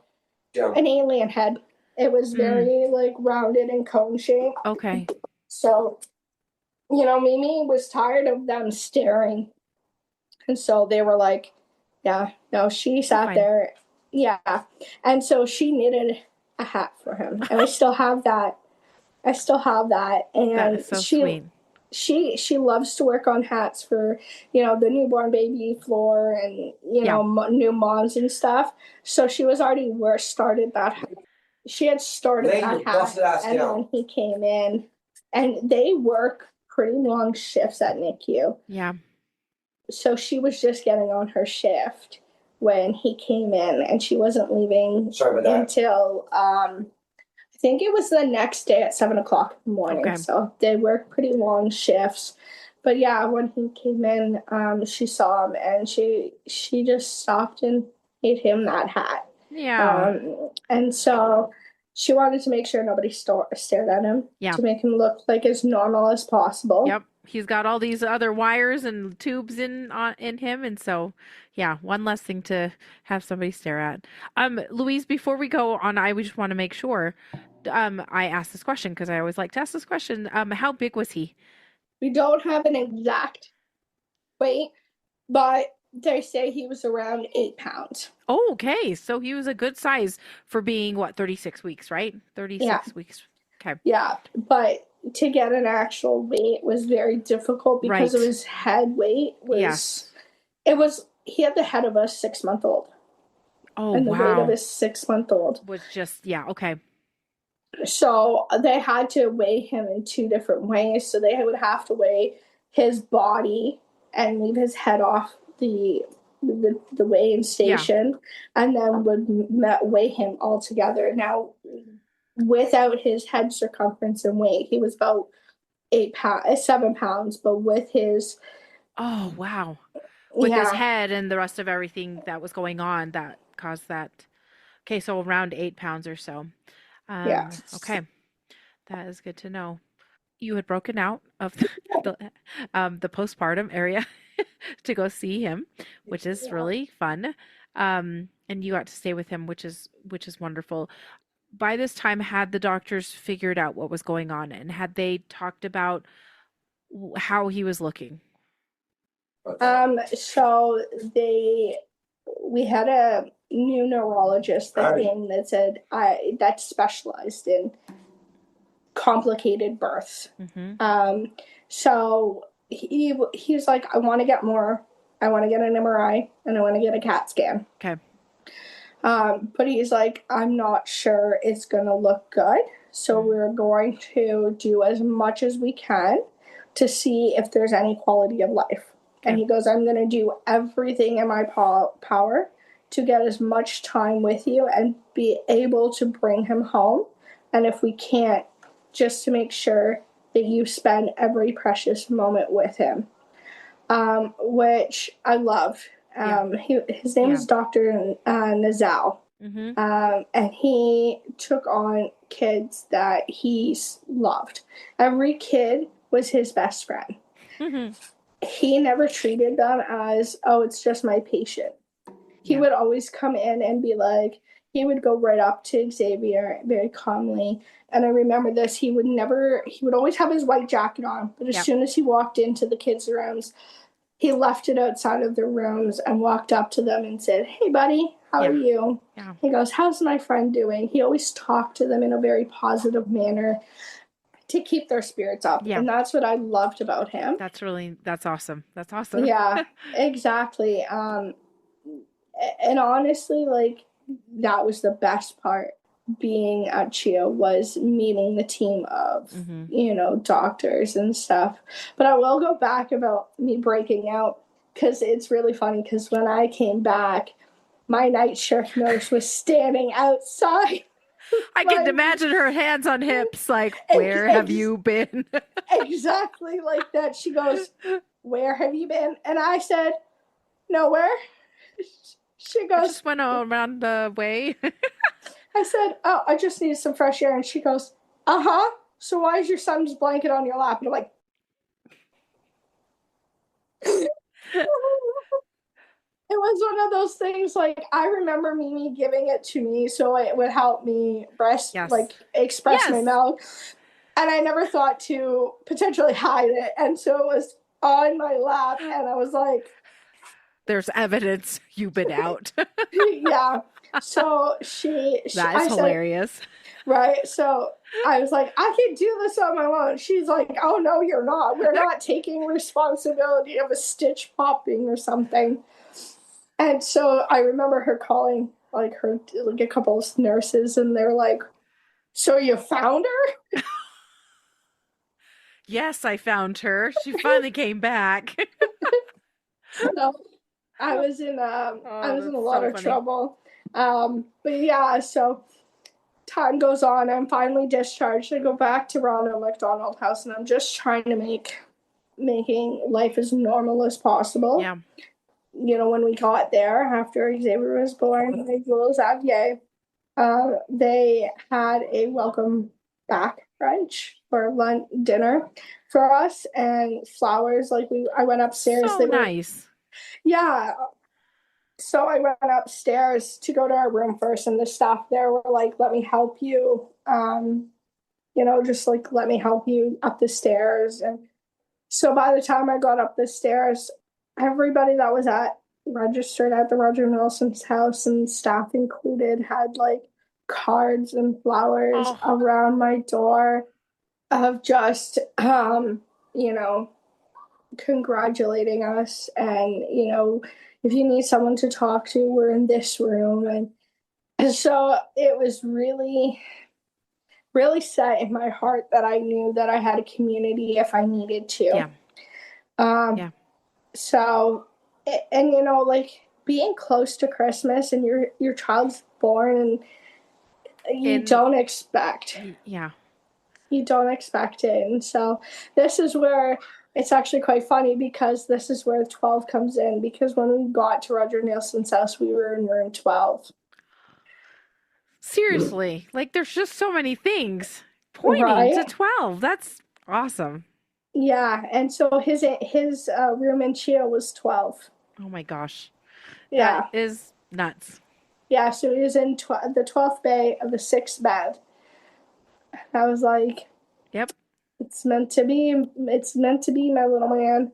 an alien head. It was very rounded and cone shaped. Okay. So, Mimi was tired of them staring. And so they were like, she sat there. Yeah. And so she knitted a hat for him. And I still have that. And that is so sweet. She loves to work on hats for, the newborn baby floor and, new moms and stuff. So she was already started that hat. She had started that hat, and then he came in, and they work pretty long shifts at NICU. Yeah. So she was just getting on her shift when he came in, and she wasn't leaving until I think it was the next day at 7:00 in the morning. Okay. So they work pretty long shifts. But yeah, when he came in, she saw him, and she just stopped and gave him that hat. Yeah. And so she wanted to make sure nobody stared at him to make him look like as normal as possible. Yep. He's got all these other wires and tubes in him. And so, one less thing to have somebody stare at. Louise, before we go on, I just want to make sure I asked this question because I always like to ask this question. How big was he? We don't have an exact weight, but they say he was around 8 pounds. Oh, okay. So he was a good size for being, 36 weeks, right? 36 weeks. Okay. Yeah, but to get an actual weight was very difficult because of his head weight. He had the head of a 6-month-old. Oh, and the weight of his 6-month-old. Was just, okay. So they had to weigh him in 2 different ways. So they would have to weigh his body and leave his head off the weighing station, and then would weigh him all together. Now, without his head circumference and weight, he was about 7 pounds, but with his with his head and the rest of everything that was going on, that caused that. Okay, so around 8 pounds or so. Yeah. Okay, that is good to know. You had broken out of the postpartum area to go see him, which is really fun. And you got to stay with him, which is wonderful. By this time, had the doctors figured out what was going on, and had they talked about how he was looking? So we had a new neurologist that came that said that specialized in complicated births. So he's like, I want to get more. I want to get an MRI and I want to get a CAT scan. Okay. But he's like, I'm not sure it's gonna look good. So we're going to do as much as we can to see if there's any quality of life. And he goes, I'm going to do everything in my power to get as much time with you and be able to bring him home. And if we can't, just to make sure that you spend every precious moment with him, which I love. His name is Dr. Nazal. And he took on kids that he loved. Every kid was his best friend. He never treated them as, oh, it's just my patient. He would always come in and be like, he would go right up to Xavier very calmly. And I remember this, he would always have his white jacket on, but as soon as he walked into the kids' rooms, he left it outside of their rooms and walked up to them and said, hey, buddy, how are you? He goes, how's my friend doing? He always talked to them in a very positive manner to keep their spirits up. And that's what I loved about him. That's awesome. That's awesome. Yeah, exactly. And honestly, like, that was the best part being at CHEO, was meeting the team of, doctors and stuff. But I will go back about me breaking out, because it's really funny, because when I came back, my night shift nurse was standing outside. I can imagine her hands on hips, like, where have you been? Exactly like that. She goes, where have you been? And I said, nowhere. She goes, I just went around the way. I said, oh, I just needed some fresh air. And she goes, uh-huh. So why is your son's blanket on your lap? And I'm like, it was one of those things, like, I remember Mimi giving it to me so it would help me express my milk. And I never thought to potentially hide it. And so it was on my lap, and I was like, there's evidence you've been out. Yeah. So that is hilarious. Right. So I was like, I can do this on my own. She's like, oh, no, you're not. We're not taking responsibility of a stitch popping or something. And so I remember her calling like a couple of nurses, and they're like, so you found her? Yes, I found her. She finally came back. So I was in a lot of trouble. But yeah, so time goes on. I'm finally discharged. I go back to Ronald McDonald House, and I'm just trying to making life as normal as possible. Yeah. When we got there after Xavier was born, like Xavier, they had a welcome back brunch or dinner for us, and flowers. Like, I went upstairs. So nice. Yeah. So I went upstairs to go to our room first, and the staff there were like, let me help you. Just like, let me help you up the stairs. And so by the time I got up the stairs, everybody that was registered at the Roger Neilson's house, and staff included, had like cards and flowers around my door of just, congratulating us. And, if you need someone to talk to, we're in this room. And so it was really, really set in my heart that I knew that I had a community if I needed to. So, and like, being close to Christmas and your child's born, and you don't expect. Yeah. You don't expect it. And so this is where it's actually quite funny, because this is where 12 comes in, because when we got to Roger Neilson's house, we were in room 12. Seriously, like there's just so many things pointing to Right? 12. That's awesome. Yeah, and so his room in CHEO was 12. Oh my gosh. That Yeah, is nuts. yeah. So he was in the 12th bay of the 6th bed. I was like, Yep. it's meant to be. It's meant to be, my little man.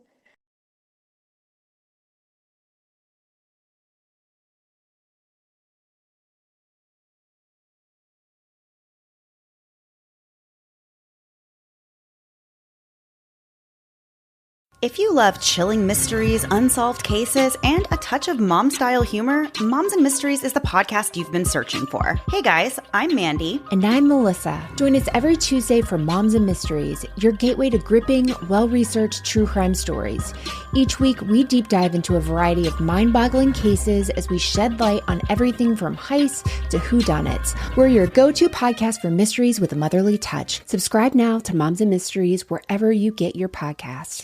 If you love chilling mysteries, unsolved cases, and a touch of mom-style humor, Moms and Mysteries is the podcast you've been searching for. Hey guys, I'm Mandy. And I'm Melissa. Join us every Tuesday for Moms and Mysteries, your gateway to gripping, well-researched true crime stories. Each week, we deep dive into a variety of mind-boggling cases as we shed light on everything from heists to whodunits. We're your go-to podcast for mysteries with a motherly touch. Subscribe now to Moms and Mysteries wherever you get your podcasts.